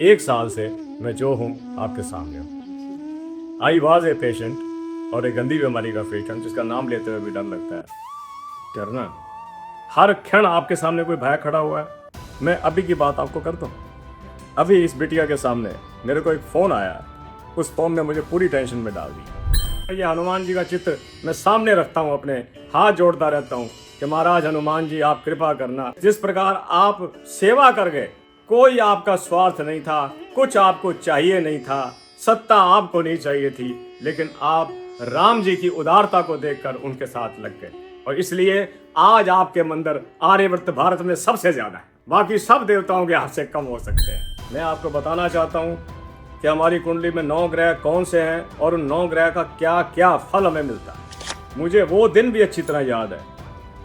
1 साल से मैं जो हूँ आपके सामने हूँ। आई वॉज ए पेशेंट और एक गंदी बीमारी का पेशेंट जिसका नाम लेते हुए भी डर लगता है। डरना, हर क्षण आपके सामने कोई भय खड़ा हुआ है। मैं अभी की बात आपको करता हूँ। अभी इस बिटिया के सामने मेरे को एक फ़ोन आया, उस फ़ोन ने मुझे पूरी टेंशन में डाल दी। ये हनुमान जी का चित्र मैं सामने रखता हूँ, अपने हाथ जोड़ता रहता हूँ कि महाराज हनुमान जी आप कृपा करना। जिस प्रकार आप सेवा कर गए, कोई आपका स्वार्थ नहीं था, कुछ आपको चाहिए नहीं था, सत्ता आपको नहीं चाहिए थी, लेकिन आप राम जी की उदारता को देखकर उनके साथ लग गए और इसलिए आज आपके मंदिर आर्यवर्त भारत में सबसे ज्यादा है। बाकी सब देवताओं के हाथ से कम हो सकते हैं। मैं आपको बताना चाहता हूँ कि हमारी कुंडली में 9 ग्रह कौन से हैं और उन 9 ग्रह का क्या क्या फल हमें मिलता है। मुझे वो दिन भी अच्छी तरह याद है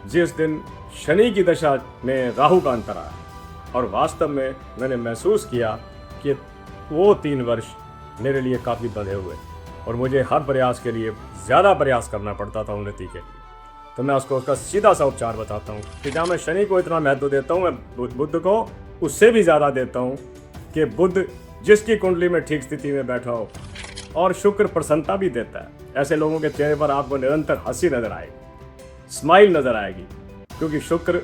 जिस दिन शनि की दशा में राहु का अंतर आया और वास्तव में मैंने महसूस किया कि वो 3 वर्ष मेरे लिए काफ़ी बंधे हुए और मुझे हर प्रयास के लिए ज़्यादा प्रयास करना पड़ता था उन्नति के लिए। तो मैं उसका सीधा सा उपचार बताता हूँ कि जहाँ मैं शनि को इतना महत्व देता हूँ, मैं बुध को उससे भी ज़्यादा देता हूँ कि बुध जिसकी कुंडली में ठीक स्थिति में बैठा हो और शुक्र प्रसन्नता भी देता है। ऐसे लोगों के चेहरे पर आपको निरंतर हंसी नजर आएगी, स्माइल नजर आएगी, क्योंकि शुक्र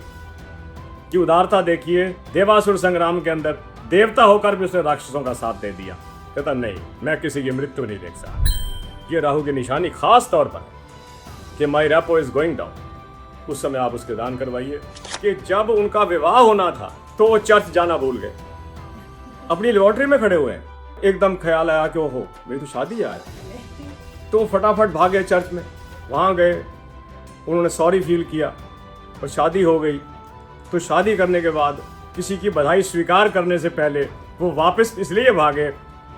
की उदारता देखिए। देवासुर संग्राम के अंदर देवता होकर भी उसने राक्षसों का साथ दे दिया। कहता नहीं, मैं किसी की मृत्यु नहीं देख सकता। ये राहु की निशानी खास तौर पर कि माई रेपो इज गोइंग डाउन। उस समय आप उसके दान करवाइए कि जब उनका विवाह होना था तो वो चर्च जाना भूल गए, अपनी लॉटरी में खड़े हुए हैं। एकदम ख्याल आया कि ओहो मेरी तो शादी है आज, तो फटाफट भागे चर्च में। वहाँ गए, उन्होंने सॉरी फील किया और शादी हो गई। तो शादी करने के बाद किसी की बधाई स्वीकार करने से पहले वो वापस इसलिए भागे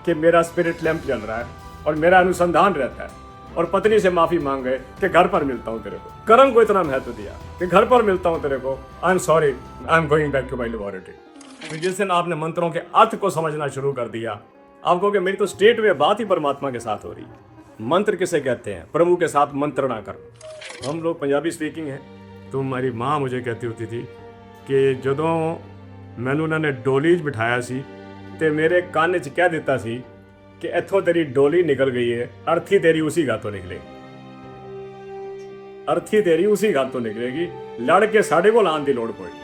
कि मेरा स्पिरिट लैंप जल रहा है और मेरा अनुसंधान रहता है, और पत्नी से माफी मांग गए कि घर पर मिलता हूँ तेरे को। कर्म को इतना महत्व दिया कि घर पर मिलता हूँ तेरे को, I am sorry, I am going back to my laboratory. जिस दिन आपने मंत्रों के अर्थ को समझना शुरू कर दिया, आप कहोगे मेरी तो स्टेट में बात ही परमात्मा के साथ हो रही है। मंत्र किसे कहते हैं? प्रभु के साथ मंत्र ना करो। हम लोग पंजाबी स्पीकिंग है, तो हमारी माँ मुझे कहती होती थी कि ਜਦੋਂ ਮੈਨੂੰ ਉਹਨਾਂ ਨੇ ਡੋਲੀ 'ਚ ਬਿਠਾਇਆ ਸੀ ਤੇ ਮੇਰੇ ਕੰਨ 'ਚ ਕਹਿ ਦਿੱਤਾ ਸੀ कि इत्थों तेरी डोली निकल गई है, अर्थी तेरी उसी घातों निकलेगी, अर्थी तेरी उसी घातों निकलेगी, लड़ के साढ़े को लाने की लोड़ पड़ेगी।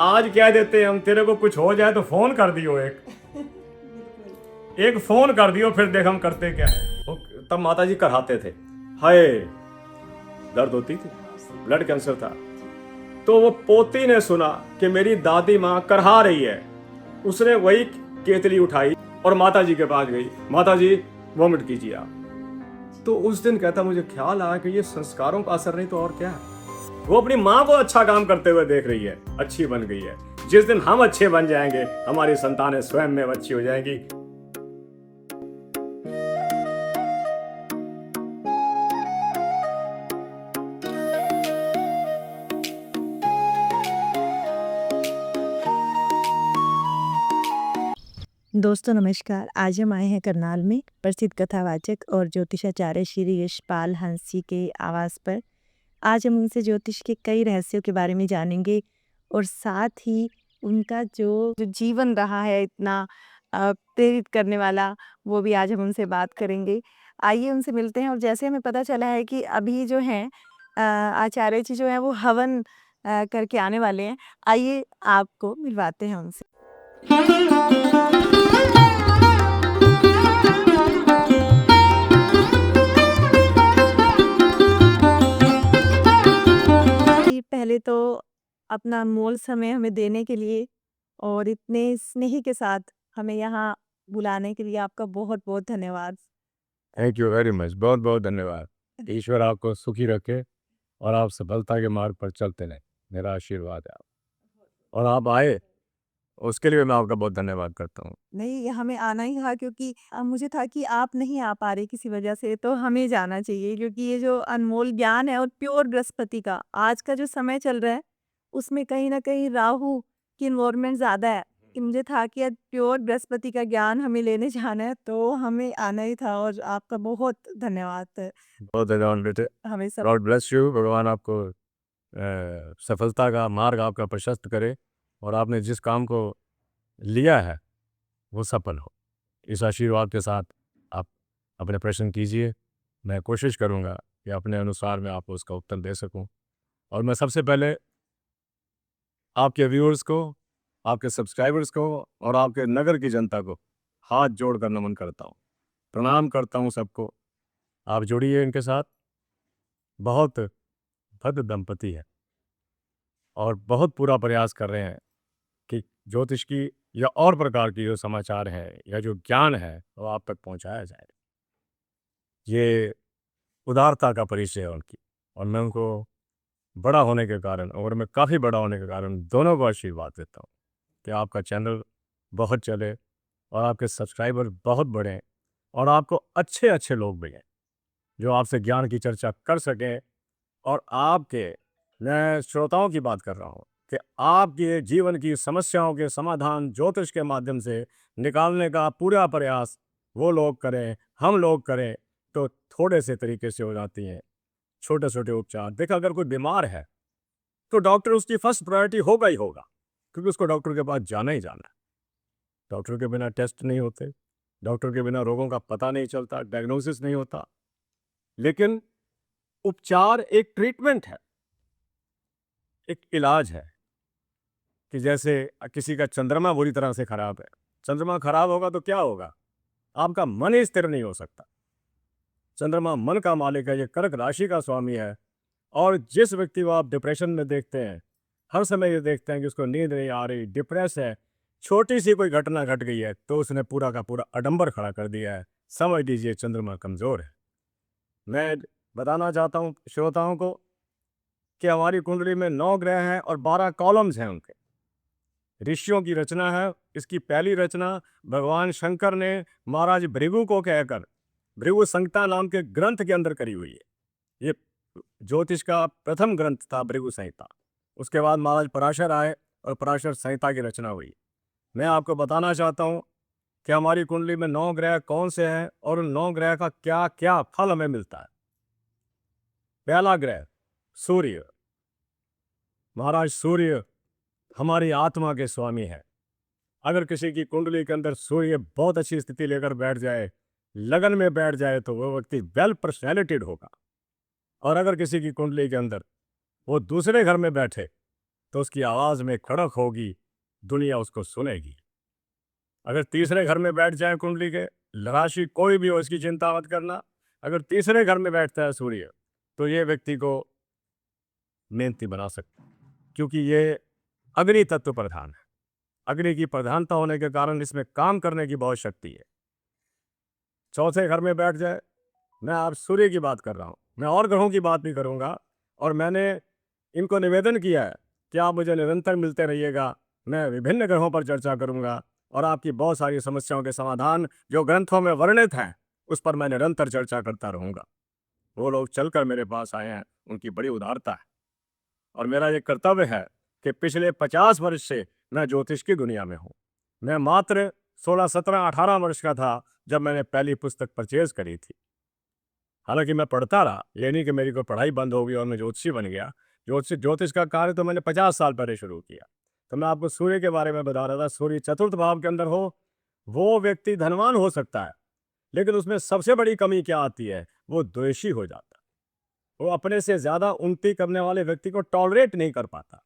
आज कह देते हैं हम तेरे को कुछ हो जाए तो फोन कर दियो, एक फोन कर दियो, फिर देख हम करते क्या है। तब माता जी कराते थे, हाय दर्द होती थी, ब्लड कैंसर था। तो वो पोती ने सुना कि मेरी दादी माँ करहा रही है, उसने वही केतली उठाई और माता जी के पास गई, माता जी वोमिट कीजिए आप। तो उस दिन कहता मुझे ख्याल आया कि ये संस्कारों का असर नहीं तो और क्या है। वो अपनी माँ को अच्छा काम करते हुए देख रही है, अच्छी बन गई है। जिस दिन हम अच्छे बन जाएंगे, हमारी संतानें स्वयं में अच्छी हो जाएंगी। दोस्तों नमस्कार। आज हम आए हैं करनाल में प्रसिद्ध कथावाचक और ज्योतिषाचार्य श्री यशपाल हंस जी के आवास पर। आज हम उनसे ज्योतिष के कई रहस्यों के बारे में जानेंगे और साथ ही उनका जो जीवन रहा है इतना प्रेरित करने वाला, वो भी आज हम उनसे बात करेंगे। आइए उनसे मिलते हैं। और जैसे हमें पता चला है कि अभी जो हैं आचार्य जी जो हैं वो हवन करके आने वाले हैं। आइए आपको मिलवाते हैं उनसे। जी, पहले तो अपना अनमोल समय हमें देने के लिए और इतने स्नेह के साथ हमें यहाँ बुलाने के लिए आपका बहुत-बहुत धन्यवाद। थैंक यू वेरी मच, बहुत बहुत धन्यवाद। ईश्वर आपको सुखी रखे और आप सफलता के मार्ग पर चलते रहें, मेरा आशीर्वाद है आप। और आप आए, उसके लिए मैं आपका बहुत धन्यवाद करता हूँ। नहीं, हमें आना ही था क्योंकि मुझे था कि आप नहीं आ पा रहे किसी वजह से, तो हमें जाना चाहिए क्योंकि ये जो अनमोल ज्ञान है और प्योर बृहस्पति का आज का जो समय चल रहा है, उसमें कहीं न कहीं राहु की इन्वॉल्वमेंट ज़्यादा है। कि मुझे था कि आज प्योर बृहस्पति का ज्ञान हमें लेने जाना है, तो हमें आना ही था और आपका बहुत धन्यवाद। बहुत धन्यवाद बेटे, हमें सब गॉड ब्लेस यू। भगवान आपको सफलता का मार्ग आपका प्रशस्त करे और आपने जिस काम को लिया है वो सफल हो। इस आशीर्वाद के साथ आप अपने प्रश्न कीजिए। मैं कोशिश करूँगा कि अपने अनुसार मैं आपको उसका उत्तर दे सकूँ। और मैं सबसे पहले आपके व्यूअर्स को, आपके सब्सक्राइबर्स को और आपके नगर की जनता को हाथ जोड़कर नमन करता हूँ, प्रणाम करता हूँ सबको। आप जुड़िए इनके साथ। बहुत भद्र दंपति है और बहुत पूरा प्रयास कर रहे हैं कि ज्योतिष की या और प्रकार की जो समाचार है या जो ज्ञान है वो आप तक पहुंचाया जाए। ये उदारता का परिचय है उनकी, और मैं उनको बड़ा होने के कारण और मैं काफ़ी बड़ा होने के कारण दोनों को आशीर्वाद देता हूँ कि आपका चैनल बहुत चले और आपके सब्सक्राइबर बहुत बढ़ें और आपको अच्छे अच्छे लोग मिलें जो आपसे ज्ञान की चर्चा कर सकें। और आपके, मैं श्रोताओं की बात कर रहा हूँ, कि आपके जीवन की समस्याओं के समाधान ज्योतिष के माध्यम से निकालने का पूरा प्रयास वो लोग करें, हम लोग करें, तो थोड़े से तरीके से हो जाती हैं छोटे छोटे उपचार। देखा, अगर कोई बीमार है तो डॉक्टर उसकी फर्स्ट प्रायोरिटी होगा ही होगा, क्योंकि उसको डॉक्टर के पास जाना ही जाना है। डॉक्टर के बिना टेस्ट नहीं होते, डॉक्टर के बिना रोगों का पता नहीं चलता, डायग्नोसिस नहीं होता। लेकिन उपचार एक ट्रीटमेंट है, एक इलाज है। कि जैसे किसी का चंद्रमा बुरी तरह से खराब है, चंद्रमा खराब होगा तो क्या होगा? आपका मन ही स्थिर नहीं हो सकता। चंद्रमा मन का मालिक है, ये कर्क राशि का स्वामी है। और जिस व्यक्ति को आप डिप्रेशन में देखते हैं, हर समय ये देखते हैं कि उसको नींद नहीं आ रही, डिप्रेस है, छोटी सी कोई घटना घट गई है तो उसने पूरा का पूरा अडंबर खड़ा कर दिया है, समझ लीजिए चंद्रमा कमजोर है। मैं बताना चाहता हूँ श्रोताओं को कि हमारी कुंडली में 9 ग्रह हैं और 12 कॉलम्स हैं उनके। ऋषियों की रचना है। इसकी पहली रचना भगवान शंकर ने महाराज भृगु को कहकर भृगु संहिता नाम के ग्रंथ के अंदर करी हुई है। ये ज्योतिष का प्रथम ग्रंथ था भृगु संहिता। उसके बाद महाराज पराशर आए और पराशर संहिता की रचना हुई। मैं आपको बताना चाहता हूँ कि हमारी कुंडली में 9 ग्रह कौन से हैं और उन 9 ग्रह का क्या क्या फल हमें मिलता है। पहला ग्रह सूर्य। महाराज सूर्य हमारी आत्मा के स्वामी है। अगर किसी की कुंडली के अंदर सूर्य बहुत अच्छी स्थिति लेकर बैठ जाए, लगन में बैठ जाए, तो वह व्यक्ति वेल पर्सनैलिटीड होगा। और अगर किसी की कुंडली के अंदर वो दूसरे घर में बैठे तो उसकी आवाज में खड़क होगी, दुनिया उसको सुनेगी। अगर तीसरे घर में बैठ जाए कुंडली के, राशि कोई भी हो, इसकी चिंता मत करना। अगर तीसरे घर में बैठता है सूर्य तो ये व्यक्ति को मेहनती बना सकता है, क्योंकि ये अग्नि तत्व प्रधान है। अग्नि की प्रधानता होने के कारण इसमें काम करने की बहुत शक्ति है। चौथे घर में बैठ जाए, मैं आप सूर्य की बात कर रहा हूँ, मैं और ग्रहों की बात नहीं करूँगा। और मैंने इनको निवेदन किया है कि आप मुझे निरंतर मिलते रहिएगा। मैं विभिन्न ग्रहों पर चर्चा करूँगा और आपकी बहुत सारी समस्याओं के समाधान जो ग्रंथों में वर्णित हैं उस पर मैं निरंतर चर्चा करता रहूँगा। वो लोग चलकर मेरे पास आए हैं, उनकी बड़ी उदारता है। और मेरा ये कर्तव्य है कि पिछले 50 वर्ष से मैं ज्योतिष की दुनिया में हूँ। मैं मात्र 16, 17, 18 वर्ष का था जब मैंने पहली पुस्तक परचेज करी थी। हालांकि मैं पढ़ता रहा, ये नहीं कि मेरी कोई पढ़ाई बंद हो गई और मैं ज्योतिषी बन गया। ज्योतिष का कार्य तो मैंने 50 साल पहले शुरू किया। तो मैं आपको सूर्य के बारे में बता रहा था। सूर्य चतुर्थ भाव के अंदर हो, वो व्यक्ति धनवान हो सकता है, लेकिन उसमें सबसे बड़ी कमी क्या आती है? वो द्वेषी हो जाता है। वो अपने से ज्यादा उन्नति करने वाले व्यक्ति को टॉलरेट नहीं कर पाता।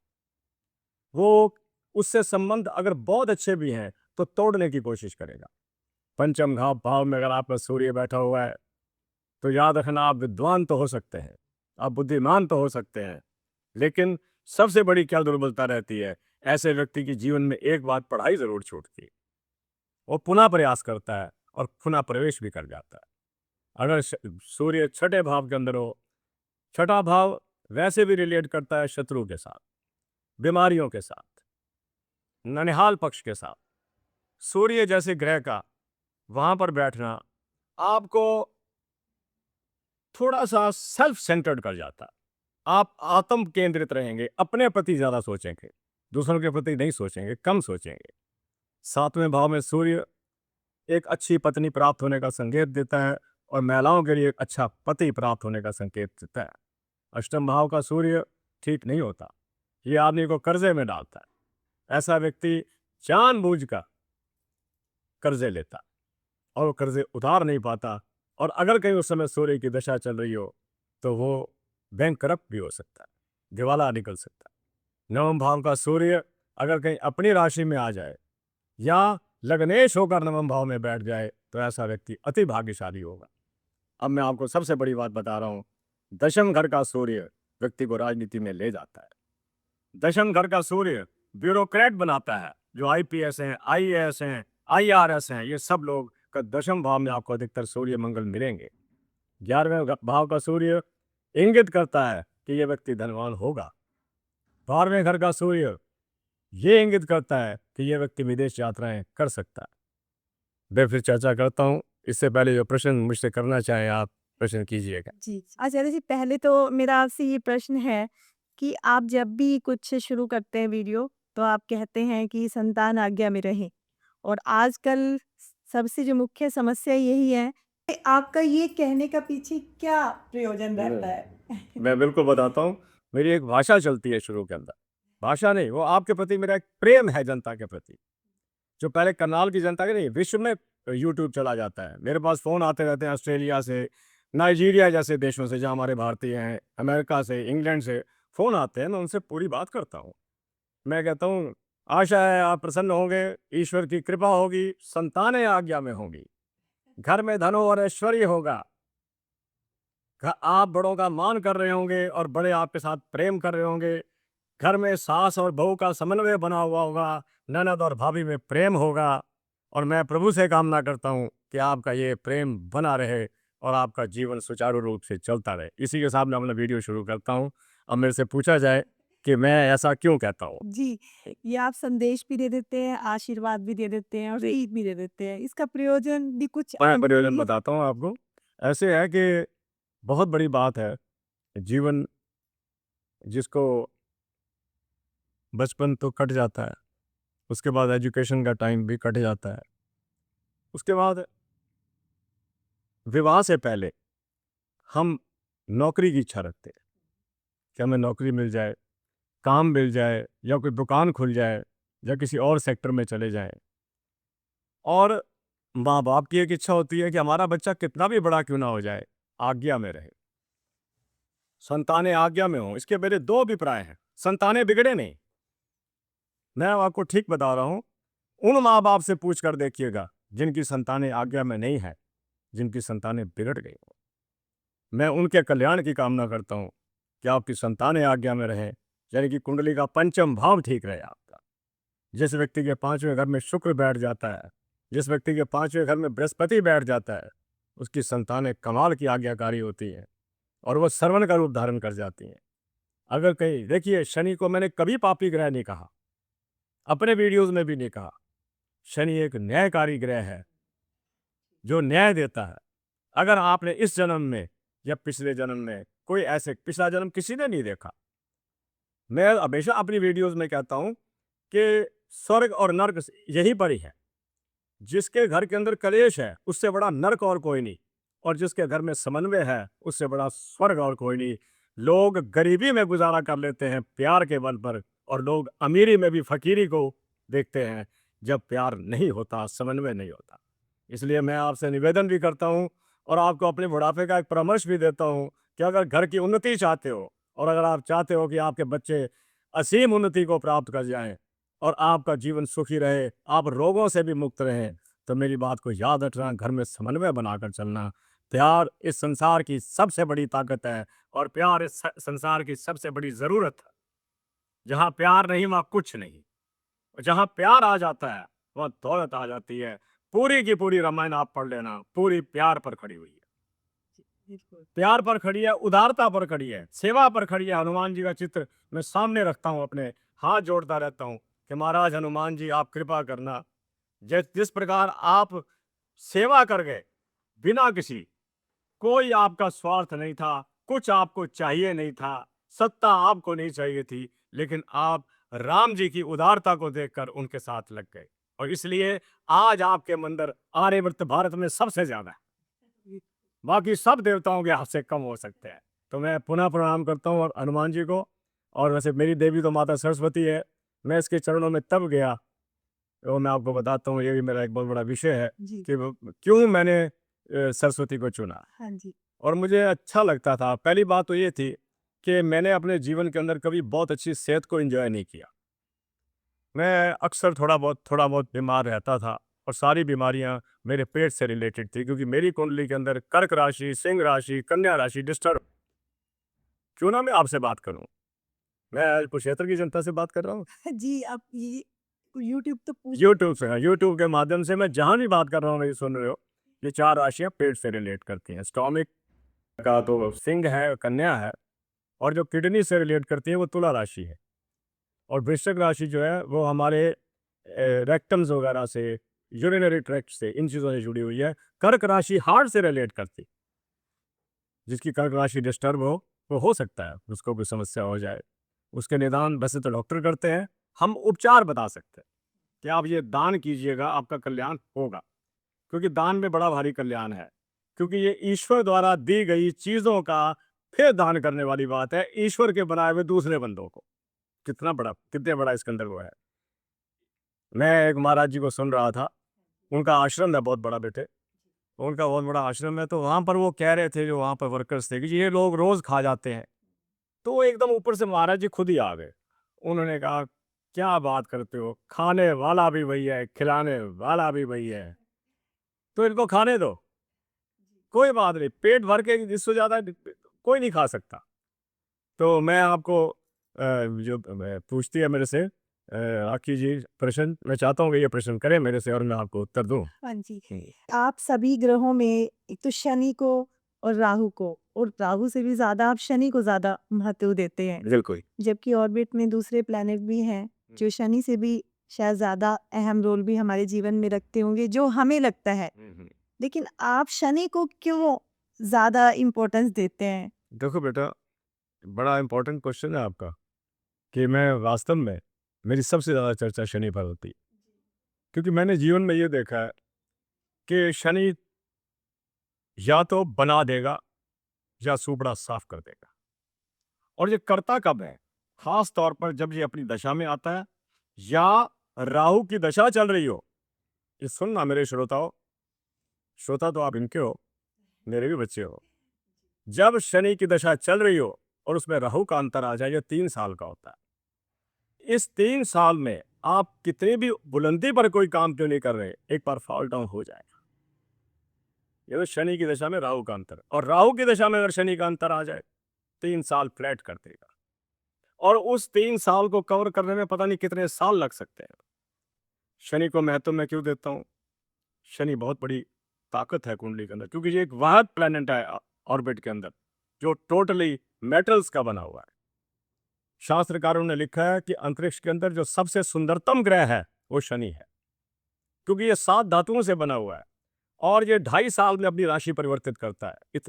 वो उससे संबंध अगर बहुत अच्छे भी हैं तो तोड़ने की कोशिश करेगा। पंचम भाव में अगर आपका सूर्य बैठा हुआ है तो याद रखना, आप विद्वान तो हो सकते हैं, आप बुद्धिमान तो हो सकते हैं, लेकिन सबसे बड़ी क्या दुर्बलता रहती है? ऐसे व्यक्ति की जीवन में एक बार पढ़ाई जरूर छूटती है, वो पुनः प्रयास करता है और पुनः प्रवेश भी कर जाता है। अगर सूर्य छठे भाव के अंदर हो, छठा भाव वैसे भी रिलेट करता है शत्रु के साथ, बीमारियों के साथ, ननिहाल पक्ष के साथ। सूर्य जैसे ग्रह का वहां पर बैठना आपको थोड़ा सा सेल्फ सेंटर्ड कर जाता है। आप आत्म केंद्रित रहेंगे, अपने प्रति ज्यादा सोचेंगे, दूसरों के प्रति नहीं सोचेंगे, कम सोचेंगे। सातवें भाव में सूर्य एक अच्छी पत्नी प्राप्त होने का संकेत देता है और महिलाओं के लिए एक अच्छा पति प्राप्त होने का संकेत देता है। अष्टम भाव का सूर्य ठीक नहीं होता, ये आदमी को कर्जे में डालता है। ऐसा व्यक्ति जानबूझकर कर्जे लेता और वो कर्जे उतार नहीं पाता, और अगर कहीं उस समय सूर्य की दशा चल रही हो तो वो बैंक करप्ट भी हो सकता है, दिवाला निकल सकता है। नवम भाव का सूर्य अगर कहीं अपनी राशि में आ जाए या लग्नेश होकर नवम भाव में बैठ जाए तो ऐसा व्यक्ति अति भाग्यशाली होगा। अब मैं आपको सबसे बड़ी बात बता रहा हूँ, दशम घर का सूर्य व्यक्ति को राजनीति में ले जाता है। दशम घर का सूर्य ब्यूरोक्रेट बनाता है, जो आईपीएस हैं, आईएएस हैं, आईआरएस हैं, ये सब लोग का दशम भाव में आपको अधिकतर सूर्य मंगल मिलेंगे। 11वें भाव का सूर्य इंगित करता है कि यह व्यक्ति धनवान होगा। 12वें घर का सूर्य ये इंगित करता है कि यह व्यक्ति विदेश यात्राएं कर सकता है। मैं फिर चर्चा करता हूँ, इससे पहले जो प्रश्न मुझसे करना चाहें आप प्रश्न कीजिएगा। जी, आचार्य जी, पहले तो मेरा आपसे ये प्रश्न है कि आप जब भी कुछ शुरू करते हैं वीडियो, तो आप कहते हैं कि संतान आज्ञा में रहे, और आजकल सबसे जो मुख्य समस्या यही है कि आपका ये कहने का पीछे क्या प्रयोजन रहता है? मैं बिल्कुल बताता हूँ। मेरी एक भाषा चलती है शुरू के अंदर, भाषा नहीं, वो आपके प्रति मेरा एक प्रेम है जनता के प्रति, जो पहले करनाल की जनता के नहीं, विश्व में यूट्यूब चला जाता है। मेरे पास फ़ोन आते रहते हैं ऑस्ट्रेलिया से, नाइजीरिया जैसे देशों से जहाँ हमारे भारतीय हैं, अमेरिका से, इंग्लैंड से फ़ोन आते हैं। मैं उनसे पूरी बात करता हूँ। मैं कहता हूँ, आशा है आप प्रसन्न होंगे, ईश्वर की कृपा होगी, संतानें आज्ञा में होंगी, घर में धन और ऐश्वर्य होगा, आप बड़ों का मान कर रहे होंगे और बड़े आपके साथ प्रेम कर रहे होंगे, घर में सास और बहू का समन्वय बना हुआ होगा, ननद और भाभी में प्रेम होगा, और मैं प्रभु से कामना करता हूँ कि आपका ये प्रेम बना रहे और आपका जीवन सुचारू रूप से चलता रहे। इसी के साथ मैं अपना वीडियो शुरू करता हूँ। अब मेरे से पूछा जाए कि मैं ऐसा क्यों कहता हूँ। जी, ये आप संदेश भी दे देते हैं, आशीर्वाद भी दे देते हैं और सीख भी दे देते हैं। इसका प्रयोजन भी कुछ मैं प्रयोजन बताता हूँ आपको। ऐसे है कि बहुत बड़ी बात है, जीवन जिसको बचपन तो कट जाता है, उसके बाद एजुकेशन का टाइम भी कट जाता है, उसके बाद विवाह से पहले हम नौकरी की इच्छा रखते हैं कि हमें नौकरी मिल जाए, काम मिल जाए, या कोई दुकान खुल जाए, या किसी और सेक्टर में चले जाएं। और माँ बाप की एक इच्छा होती है कि हमारा बच्चा कितना भी बड़ा क्यों ना हो जाए, आज्ञा में रहे, संतानें आज्ञा में हों। इसके मेरे दो अभिप्राय हैं। संतानें बिगड़े नहीं, मैं आपको ठीक बता रहा हूँ। उन माँ बाप से पूछ कर देखिएगा जिनकी संतानें आज्ञा में नहीं है, जिनकी संतानें बिगड़ गई हो। मैं उनके कल्याण की कामना करता हूँ कि आपकी संतानें आज्ञा में रहें, यानी कि कुंडली का पंचम भाव ठीक रहे आपका। जिस व्यक्ति के 5वें घर में शुक्र बैठ जाता है, जिस व्यक्ति के 5वें घर में बृहस्पति बैठ जाता है, उसकी संतानें कमाल की आज्ञाकारी होती हैं और वह श्रवण का रूप धारण कर जाती हैं। अगर कहीं देखिए, शनि को मैंने कभी पापी ग्रह नहीं कहा, अपने वीडियोज में भी नहीं कहा। शनि एक न्यायकारी ग्रह है जो न्याय देता है। अगर आपने इस जन्म में या पिछले जन्म में कोई ऐसे, पिछला जन्म किसी ने नहीं देखा, मैं हमेशा अपनी वीडियोस में कहता हूं कि स्वर्ग और नर्क यही पर ही है। जिसके घर के अंदर कलेश है उससे बड़ा नर्क और कोई नहीं, और जिसके घर में समन्वय है उससे बड़ा स्वर्ग और कोई नहीं। लोग गरीबी में गुजारा कर लेते हैं प्यार के बल पर, और लोग अमीरी में भी फकीरी को देखते हैं जब प्यार नहीं होता, समन्वय नहीं होता। इसलिए मैं आपसे निवेदन भी करता हूं और आपको अपने बुढ़ापे का एक परामर्श भी देता हूं कि अगर घर की उन्नति चाहते हो, और अगर आप चाहते हो कि आपके बच्चे असीम उन्नति को प्राप्त कर जाएं और आपका जीवन सुखी रहे, आप रोगों से भी मुक्त रहें, तो मेरी बात को याद रखना, घर में समन्वय बनाकर चलना। प्यार इस संसार की सबसे बड़ी ताकत है, और प्यार इस संसार की सबसे बड़ी ज़रूरत है। जहाँ प्यार नहीं वहाँ कुछ नहीं, और जहाँ प्यार आ जाता है वहाँ दौलत आ जाती है। पूरी की पूरी रामायण आप पढ़ लेना, पूरी प्यार पर खड़ी हुई है, प्यार पर खड़ी है, उदारता पर खड़ी है, सेवा पर खड़ी है। हनुमान जी का चित्र मैं सामने रखता हूँ, अपने हाथ जोड़ता रहता हूँ कि महाराज हनुमान जी आप कृपा करना, जिस प्रकार आप सेवा कर गए बिना किसी, कोई आपका स्वार्थ नहीं था, कुछ आपको चाहिए नहीं था, सत्ता आपको नहीं चाहिए थी, लेकिन आप राम जी की उदारता को देखकर उनके साथ लग गए, और इसलिए आज आपके मंदिर आर्यवर्त भारत में सबसे ज्यादा है। बाकी सब देवताओं के हाथ से कम हो सकते हैं। तो मैं पुनः प्रणाम करता हूँ और हनुमान जी को। और वैसे मेरी देवी तो माता सरस्वती है, मैं इसके चरणों में तब गया वो मैं आपको बताता हूँ, ये भी मेरा एक बहुत बड़ा विषय है जी। कि क्यों मैंने सरस्वती को चुना। हाँ जी। और मुझे अच्छा लगता था। पहली बात तो ये थी कि मैंने अपने जीवन के अंदर कभी बहुत अच्छी सेहत को एंजॉय नहीं किया। मैं अक्सर थोड़ा बहुत बीमार रहता था और सारी बीमारियां मेरे पेट से रिलेटेड थी, क्योंकि मेरी कुंडली के अंदर कर्क राशि, सिंह राशि, कन्या राशि डिस्टर्ब। क्यों ना मैं आपसे बात करूं, मैं आज कुरुक्षेत्र की जनता से बात कर रहा हूँ। जी, आप ये यूट्यूब तो पूछ यूट्यूब से, हाँ, यूट्यूब के माध्यम से मैं जहां भी बात कर रहा हूँ, ये सुन रहे हो। ये चार राशियां पेट से रिलेट करती हैं। स्टॉमिक का तो सिंह है, कन्या है, और जो किडनी से रिलेट करती है वो तुला राशि है। और वृश्चिक राशि जो है वो हमारे रेक्टम्स वगैरह से, यूरिनरी ट्रैक्ट से, इन चीज़ों से जुड़ी हुई है। कर्क राशि हार्ट से रिलेट करती, जिसकी कर्क राशि डिस्टर्ब हो, वो हो सकता है उसको कोई समस्या हो जाए। उसके निदान वैसे तो डॉक्टर करते हैं, हम उपचार बता सकते हैं कि आप ये दान कीजिएगा, आपका कल्याण होगा। क्योंकि दान में बड़ा भारी कल्याण है, क्योंकि ये ईश्वर द्वारा दी गई चीज़ों का फिर दान करने वाली बात है, ईश्वर के बनाए हुए दूसरे बंदों को। कितने बड़ा इसके अंदर वो है। मैं एक महाराज जी को सुन रहा था, उनका आश्रम है बहुत बड़ा बेटे, उनका बहुत बड़ा आश्रम है, तो वहाँ पर वो कह रहे थे, जो वहाँ पर वर्कर्स थे, कि ये लोग रोज़ खा जाते हैं। तो वो एकदम ऊपर से महाराज जी खुद ही आ गए। उन्होंने कहा, क्या बात करते हो, खाने वाला भी वही है, खिलाने वाला भी वही है, तो इनको खाने दो, कोई बात नहीं, पेट भर के इससे ज़्यादा कोई नहीं खा सकता। तो मैं आपको जो पूछती है मेरे से राखी जी प्रश्न, मैं चाहता हूँ कि ये प्रश्न करें मेरे से और मैं आपको उत्तर दूँ। हाँ जी। आप सभी ग्रहों में एक तो शनि को और राहु को, और राहु से भी ज़्यादा आप शनि को ज़्यादा महत्व देते हैं। बिल्कुल। जबकि ऑर्बिट में दूसरे प्लैनेट भी हैं, जो शनि से भी शायद ज़्यादा अहम रोल भी हमारे जीवन में रखते होंगे, जो हमें लगता है। लेकिन आप शनि को क्यों ज़्यादा इम्पोर्टेंस देते हैं? देखो बेटा, बड़ा इंपॉर्टेंट क्वेश्चन है आपका, कि मैं वास्तव में, मेरी सबसे ज़्यादा चर्चा शनि पर होती है, क्योंकि मैंने जीवन में ये देखा है कि शनि या तो बना देगा या सुपड़ा साफ कर देगा। और ये करता कब है? खास तौर पर जब ये अपनी दशा में आता है या राहु की दशा चल रही हो। ये सुनना मेरे श्रोताओ, श्रोता तो आप इनके हो, मेरे भी बच्चे हो। जब शनि की दशा चल रही हो और उसमें राहु का अंतर आ जाए, ये 3 साल का होता है। इस 3 साल में आप कितनी भी बुलंदी पर कोई काम क्यों नहीं कर रहे, एक बार फॉल डाउन हो जाएगा। ये तो शनि की दशा में राहु का अंतर, और राहु की दशा में अगर शनि का अंतर आ जाए, 3 साल फ्लैट कर देगा। और उस 3 साल को कवर करने में पता नहीं कितने साल लग सकते हैं। शनि को महत्व मैं क्यों देता हूँ? शनि बहुत बड़ी ताकत है कुंडली के अंदर, क्योंकि ये एक वाहद प्लेनेट है ऑर्बिट के अंदर, जो टोटली मेटल्स का बना हुआ है। शास्त्रकारों ने लिखा है कि अंतरिक्ष के अंदर जो सबसे सुंदरतम ग्रह है वो शनि है, क्योंकि ये 7 धातुओं से बना हुआ है और ये 2.5 साल में अपनी राशि परिवर्तित करता है।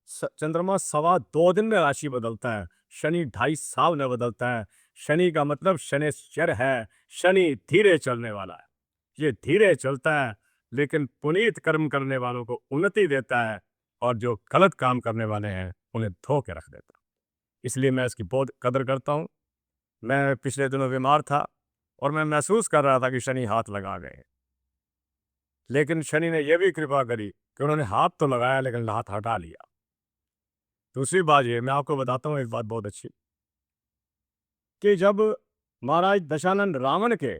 चंद्रमा 2.25 दिन में राशि बदलता है, शनि 2.5 साल में बदलता है। शनि का मतलब शनिश्चर है, शनि धीरे चलने वाला है। ये धीरे चलता है, लेकिन पुनीत कर्म करने वालों को उन्नति देता है, और जो गलत काम करने वाले हैं उन्हें धो के रख देता है। इसलिए मैं इसकी बहुत कदर करता हूँ। मैं पिछले दिनों बीमार था और मैं महसूस कर रहा था कि शनि हाथ लगा गए, लेकिन शनि ने यह भी कृपा करी कि उन्होंने हाथ तो लगाया लेकिन हाथ हटा लिया। दूसरी बात ये, मैं आपको बताता हूँ एक बात बहुत अच्छी, कि जब महाराज दशानंद रावण के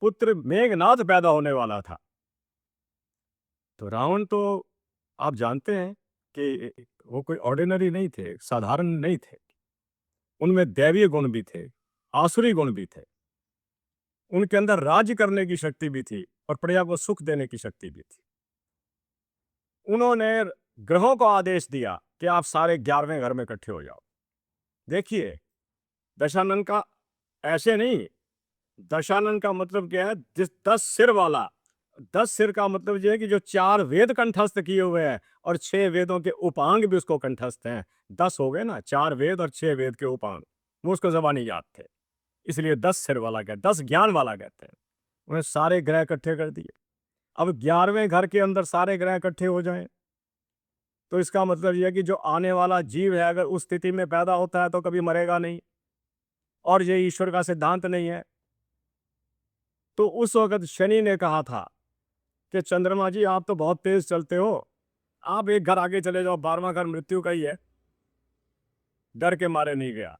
पुत्र मेघनाथ पैदा होने वाला था, तो रावण तो आप जानते हैं कि वो कोई ऑर्डिनरी नहीं थे, साधारण नहीं थे। उनमें दैवीय गुण भी थे, आसुरी गुण भी थे। उनके अंदर राज्य करने की शक्ति भी थी और प्रजा को सुख देने की शक्ति भी थी। उन्होंने ग्रहों को आदेश दिया कि आप सारे 11वें घर में इकट्ठे हो जाओ। देखिए, दशानन का ऐसे नहीं, दशानन का मतलब क्या है? 10 सिर वाला। 10 सिर का मतलब यह है कि जो 4 वेद कंठस्थ किए हुए हैं और 6 वेदों के उपांग भी उसको कंठस्थ हैं। 10 हो गए ना, 4 वेद और 6 वेद के उपांग, वो उसको जबानी याद थे, इसलिए 10 सिर वाला कहते, 10 ज्ञान वाला कहते हैं। उन्हें सारे ग्रह इकट्ठे कर दिए। अब 11वें घर के अंदर सारे ग्रह इकट्ठे हो जाएं, तो इसका मतलब यह है कि जो आने वाला जीव है, अगर उस स्थिति में पैदा होता है तो कभी मरेगा नहीं, और ये ईश्वर का सिद्धांत नहीं है। तो उस वक्त शनि ने कहा था कि चंद्रमा जी आप तो बहुत तेज चलते हो, आप एक घर आगे चले जाओ, 12वां घर मृत्यु का ही है। डर के मारे नहीं गया।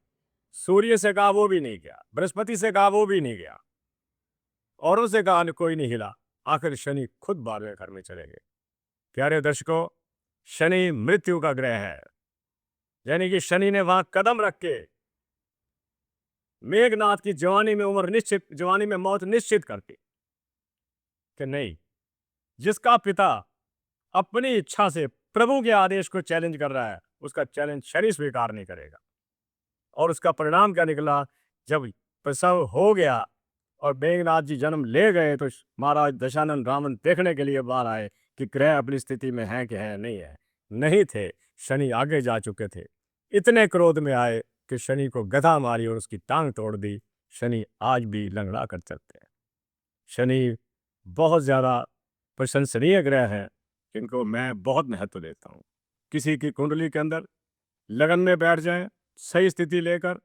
सूर्य से कहा वो भी नहीं गया, बृहस्पति से कहा वो भी नहीं गया, औरों से कहा कोई नहीं हिला। आखिर शनि खुद 12वें घर में चले गए। प्यारे दर्शकों, शनि मृत्यु का ग्रह है, यानी कि शनि ने वहां कदम रख के मेघनाथ की जवानी में उम्र निश्चित, जवानी में मौत निश्चित करती कि नहीं, जिसका पिता अपनी इच्छा से प्रभु के आदेश को चैलेंज कर रहा है, उसका चैलेंज शनि स्वीकार नहीं करेगा। और उसका परिणाम क्या निकला? जब प्रसव हो गया और मेघनाथ जी जन्म ले गए तो महाराज दशानन रावण देखने के लिए बाहर आए कि ग्रह अपनी स्थिति में है कि है नहीं है। नहीं थे, शनि आगे जा चुके थे। इतने क्रोध में आए कि शनि को गधा मारी और उसकी टांग तोड़ दी। शनि आज भी लंगड़ा कर चलते हैं। शनि बहुत ज़्यादा प्रशंसनीय ग्रह है, जिनको मैं बहुत महत्व देता हूँ। किसी की कुंडली के अंदर लगन में बैठ जाए, सही स्थिति लेकर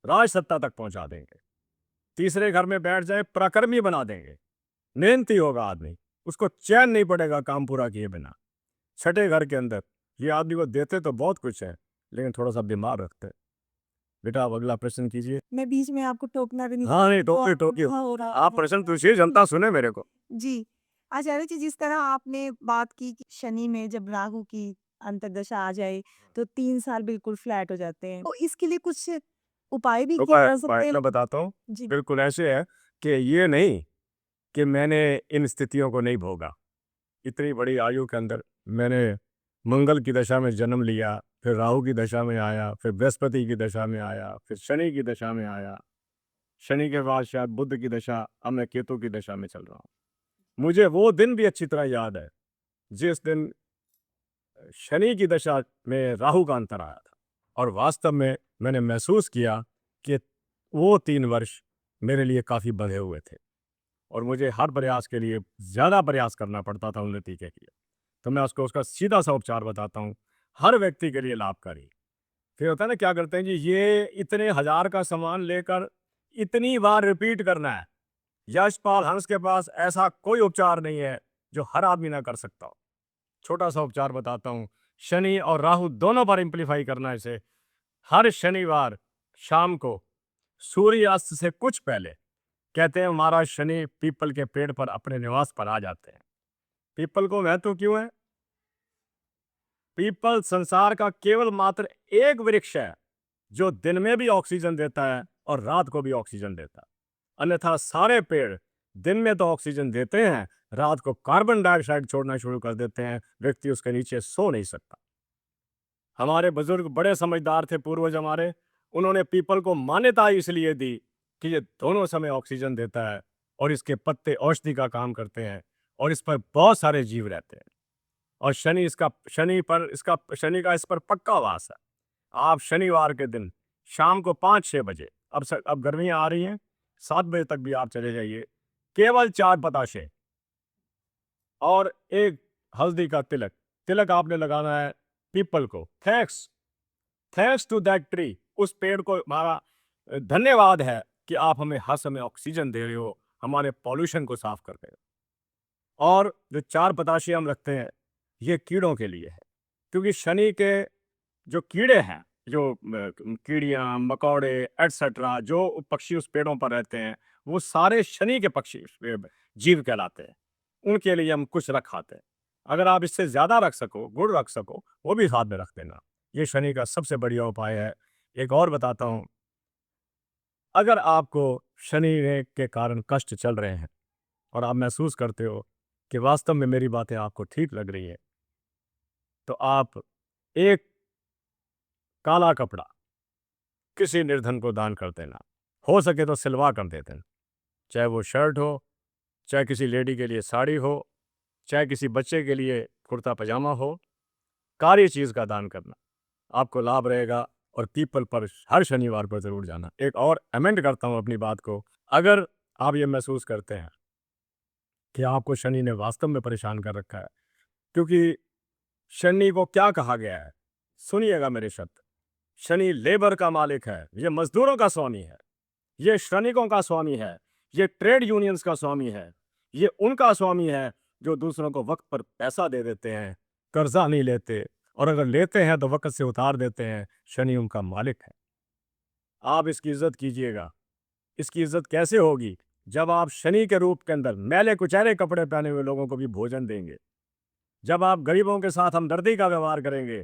राज सत्ता तक पहुंचा देंगे। तीसरे घर में बैठ जाए, पराक्रमी बना देंगे। मेहनती होगा आदमी, उसको चैन नहीं पड़ेगा काम पूरा किए बिना। छठे घर के अंदर ये आदमी को देते तो बहुत कुछ है, लेकिन थोड़ा सा बीमार रखते हैं। बेटा आप अगला प्रश्न कीजिए। मैं बीच में आपको टोकना भी नहीं हाँ नहीं, तो टोकियो टोकियो, हाँ, हो रहा आप प्रश्न पूछिए, जनता सुने मेरे को। जी। आचार्य जी, जिस तरह आपने बात की कि शनि में जब राहु की अंतर्दशा आ जाए तो 3 साल बिल्कुल फ्लैट हो जाते हैं। तो इसके लिए कुछ उपाय भी किए जा सकते मैं हैं? बताता हूँ। जी। बिल्कुल ऐसे है कि ये नहीं कि मैंने इन स्थितियों को नहीं भोगा। इतनी बड़ी आयु के अंदर मैंने मंगल की दशा में जन्म लिया, फिर राहु की दशा में आया, फिर बृहस्पति की दशा में आया, फिर शनि की दशा में आया। शनि के बाद शायद बुध की दशा, अब मैं केतु की दशा में चल रहा हूँ। मुझे वो दिन भी अच्छी तरह याद है जिस दिन शनि की दशा में राहु का अंतर आया था, और वास्तव में मैंने महसूस किया कि वो 3 वर्ष मेरे लिए काफ़ी बंधे हुए थे और मुझे हर प्रयास के लिए ज़्यादा प्रयास करना पड़ता था उन्नति के लिए। तो मैं उसका सीधा सा उपचार बताता हूँ, हर व्यक्ति के लिए लाभकारी। फिर होता है ना, क्या करते हैं जी, ये इतने हजार का सामान लेकर इतनी बार रिपीट करना है। यशपाल हंस के पास ऐसा कोई उपचार नहीं है जो हर आदमी ना कर सकता हो। छोटा सा उपचार बताता हूँ, शनि और राहु दोनों पर इम्प्लीफाई करना है इसे। हर शनिवार शाम को सूर्यास्त से कुछ पहले, कहते हैं महाराज शनि पीपल के पेड़ पर अपने निवास पर आ जाते हैं। पीपल को महत्व क्यों है? पीपल संसार का केवल मात्र एक वृक्ष है जो दिन में भी ऑक्सीजन देता है और रात को भी ऑक्सीजन देता है। अन्यथा सारे पेड़ दिन में तो ऑक्सीजन देते हैं, रात को कार्बन डाइऑक्साइड छोड़ना शुरू कर देते हैं। व्यक्ति उसके नीचे सो नहीं सकता। हमारे बुजुर्ग बड़े समझदार थे, पूर्वज हमारे, उन्होंने पीपल को मान्यता इसलिए दी कि ये दोनों समय ऑक्सीजन देता है और इसके पत्ते औषधि का काम करते हैं और इस पर बहुत सारे जीव रहते हैं। और शनि का इस पर पक्का वास है। आप शनिवार के दिन शाम को 5-6 बजे, अब गर्मियां आ रही हैं, 7 बजे तक भी आप चले जाइए, केवल 4 बताशे और एक हल्दी का तिलक, तिलक आपने लगाना है पीपल को। थैंक्स टू दैट ट्री, उस पेड़ को हमारा धन्यवाद है कि आप हमें हर समय ऑक्सीजन दे रहे हो, हमारे पॉल्यूशन को साफ कर रहे हो। और जो 4 बताशे हम रखते हैं, ये कीड़ों के लिए है, क्योंकि शनि के जो कीड़े हैं, जो कीड़ियाँ, मकोड़े एटसेट्रा, जो पक्षी उस पेड़ों पर रहते हैं, वो सारे शनि के पक्षी जीव कहलाते हैं। उनके लिए हम कुछ रखाते हैं। अगर आप इससे ज़्यादा रख सको, गुड़ रख सको, वो भी साथ में रख देना। ये शनि का सबसे बढ़िया उपाय है। एक और बताता हूँ, अगर आपको शनि के कारण कष्ट चल रहे हैं और आप महसूस करते हो कि वास्तव में मेरी बातें आपको ठीक लग रही है, तो आप एक काला कपड़ा किसी निर्धन को दान कर देना। हो सके तो सिलवा कर दे देना, चाहे वो शर्ट हो, चाहे किसी लेडी के लिए साड़ी हो, चाहे किसी बच्चे के लिए कुर्ता पजामा हो। कार्य चीज़ का दान करना, आपको लाभ रहेगा। और पीपल पर हर शनिवार पर जरूर जाना। एक और अमेंड करता हूँ अपनी बात को, अगर आप ये महसूस करते हैं कि आपको शनि ने वास्तव में परेशान कर रखा है, क्योंकि शनि को क्या कहा गया है, सुनिएगा मेरे शब्द। शनि लेबर का मालिक है, ये मजदूरों का स्वामी है, ये श्रमिकों का स्वामी है, ये ट्रेड यूनियंस का स्वामी है, ये उनका स्वामी है जो दूसरों को वक्त पर पैसा दे देते हैं, कर्जा नहीं लेते, और अगर लेते हैं तो वक्त से उतार देते हैं। शनि उनका मालिक है। आप इसकी इज्जत कीजिएगा। इसकी इज्जत कैसे होगी? जब आप शनि के रूप के अंदर मैले कुचैले कपड़े पहने हुए लोगों को भी भोजन देंगे, जब आप गरीबों के साथ हमदर्दी का व्यवहार करेंगे,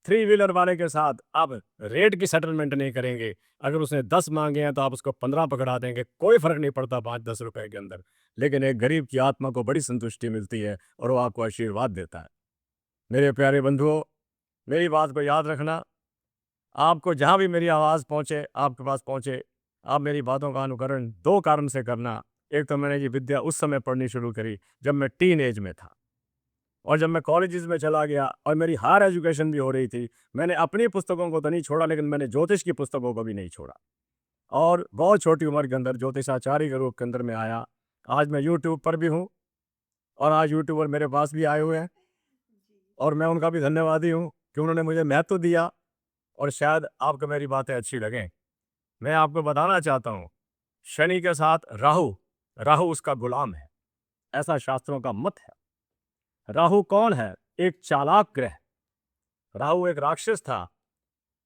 थ्री व्हीलर वाले के साथ आप रेट की सेटलमेंट नहीं करेंगे। अगर उसने 10 मांगे हैं तो आप उसको 15 पकड़ा देंगे, कोई फर्क नहीं पड़ता 5-10 रुपए के अंदर। लेकिन एक गरीब की आत्मा को बड़ी संतुष्टि मिलती है और वो आपको आशीर्वाद देता है। मेरे प्यारे बंधुओं, मेरी बात को याद रखना। आपको जहाँ भी मेरी आवाज़ पहुँचे, आपके पास पहुँचे, आप मेरी बातों का अनुकरण 2 कारण से करना। एक तो मैंने ये विद्या उस समय पढ़नी शुरू करी जब मैं टीन एज में था, और जब मैं कॉलेजेस में चला गया और मेरी हायर एजुकेशन भी हो रही थी, मैंने अपनी पुस्तकों को तो नहीं छोड़ा, लेकिन मैंने ज्योतिष की पुस्तकों को भी नहीं छोड़ा। और बहुत छोटी उम्र के अंदर ज्योतिषाचार्य के रूप के अंदर में आया। आज मैं यूट्यूब पर भी हूँ, और आज यूट्यूबर मेरे पास भी आए हुए हैं, और मैं उनका भी धन्यवादी हूँ कि उन्होंने मुझे महत्व दिया, और शायद आपको मेरी बातें अच्छी लगें। मैं आपको बताना चाहता हूँ, शनि के साथ राहु, राहु उसका गुलाम है, ऐसा शास्त्रों का मत है। राहु कौन है? एक चालाक ग्रह। राहु एक राक्षस था।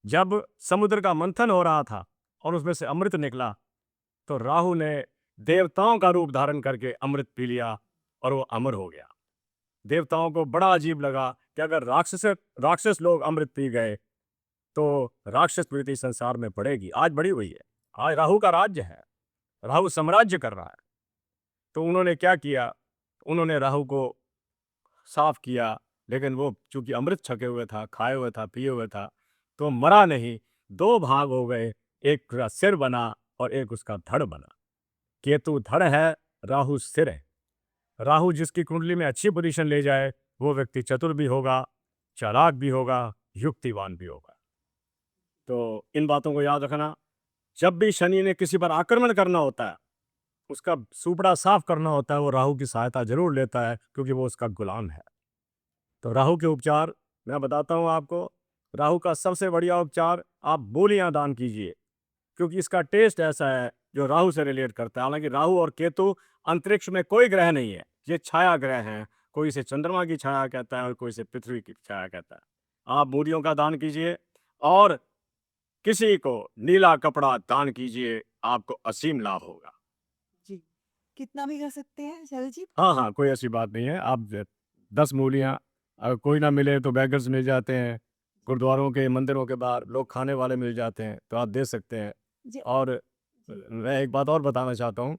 जब समुद्र का मंथन हो रहा था और उसमें से अमृत निकला, तो राहु ने देवताओं का रूप धारण करके अमृत पी लिया और वो अमर हो गया। देवताओं को बड़ा अजीब लगा कि अगर राक्षस लोग अमृत पी गए तो राक्षस प्रवृत्ति संसार में बढ़ेगी। आज बढ़ी हुई है, आज राहु का राज्य है, राहु साम्राज्य कर रहा है। तो उन्होंने क्या किया? उन्होंने राहु को साफ किया, लेकिन वो चूंकि अमृत छके हुए था, खाए हुए था, पिए हुए था, तो मरा नहीं। 2 भाग हो गए, एक का सिर बना और एक उसका धड़ बना। केतु धड़ है, राहु सिर है। राहु जिसकी कुंडली में अच्छी पोजीशन ले जाए, वो व्यक्ति चतुर भी होगा, चालाक भी होगा, युक्तिवान भी होगा। तो इन बातों को याद रखना। जब भी शनि ने किसी पर आक्रमण करना होता है, उसका सुपड़ा साफ करना होता है, वो राहु की सहायता जरूर लेता है, क्योंकि वो उसका गुलाम है। तो राहु के उपचार मैं बताता हूँ आपको। राहु का सबसे बढ़िया उपचार, आप मूलियाँ दान कीजिए, क्योंकि इसका टेस्ट ऐसा है जो राहु से रिलेट करता है। हालांकि राहु और केतु अंतरिक्ष में कोई ग्रह नहीं है, ये छाया ग्रह हैं। कोई इसे चंद्रमा की छाया कहता है और कोई इसे पृथ्वी की छाया कहता है। आप मूलियों का दान कीजिए, और किसी को नीला कपड़ा दान कीजिए, आपको असीम लाभ होगा। जी। कितना भी कर सकते हैं शैल जी? हाँ हाँ, कोई ऐसी बात नहीं है। आप 10 मूलियाँ, अगर कोई ना मिले तो बेगर्स मिल जाते हैं, गुरुद्वारों के मंदिरों के बाहर लोग खाने वाले मिल जाते हैं, तो आप दे सकते हैं। जी। और मैं एक बात और बताना चाहता हूँ,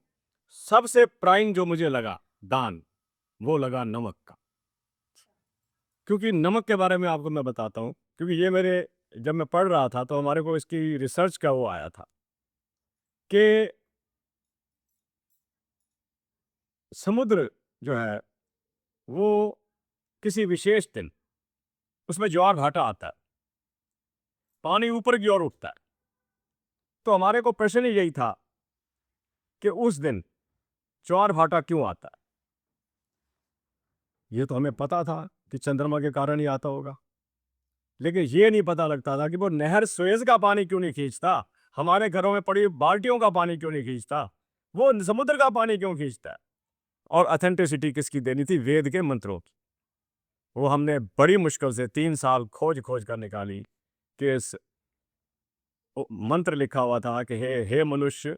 सबसे प्राइम जो मुझे लगा दान, वो लगा नमक का। क्योंकि नमक के बारे में आपको मैं बताता हूँ, क्योंकि ये मेरे जब मैं पढ़ रहा था तो हमारे को इसकी रिसर्च का वो आया था कि समुद्र जो है वो किसी विशेष दिन उसमें ज्वार भाटा आता है, पानी ऊपर की ओर उठता है। तो हमारे को प्रश्न ही यही था कि उस दिन ज्वार भाटा क्यों आता है। ये तो हमें पता था कि चंद्रमा के कारण ही आता होगा, लेकिन ये नहीं पता लगता था कि वो नहर सुएज का पानी क्यों नहीं खींचता, हमारे घरों में पड़ी बाल्टियों का पानी क्यों नहीं खींचता, वो समुद्र का पानी क्यों खींचता है। और अथेंटिसिटी किसकी देनी थी? वेद के मंत्रों की। वो हमने बड़ी मुश्किल से 3 साल खोज खोज कर निकाली कि इस मंत्र लिखा हुआ था कि हे मनुष्य,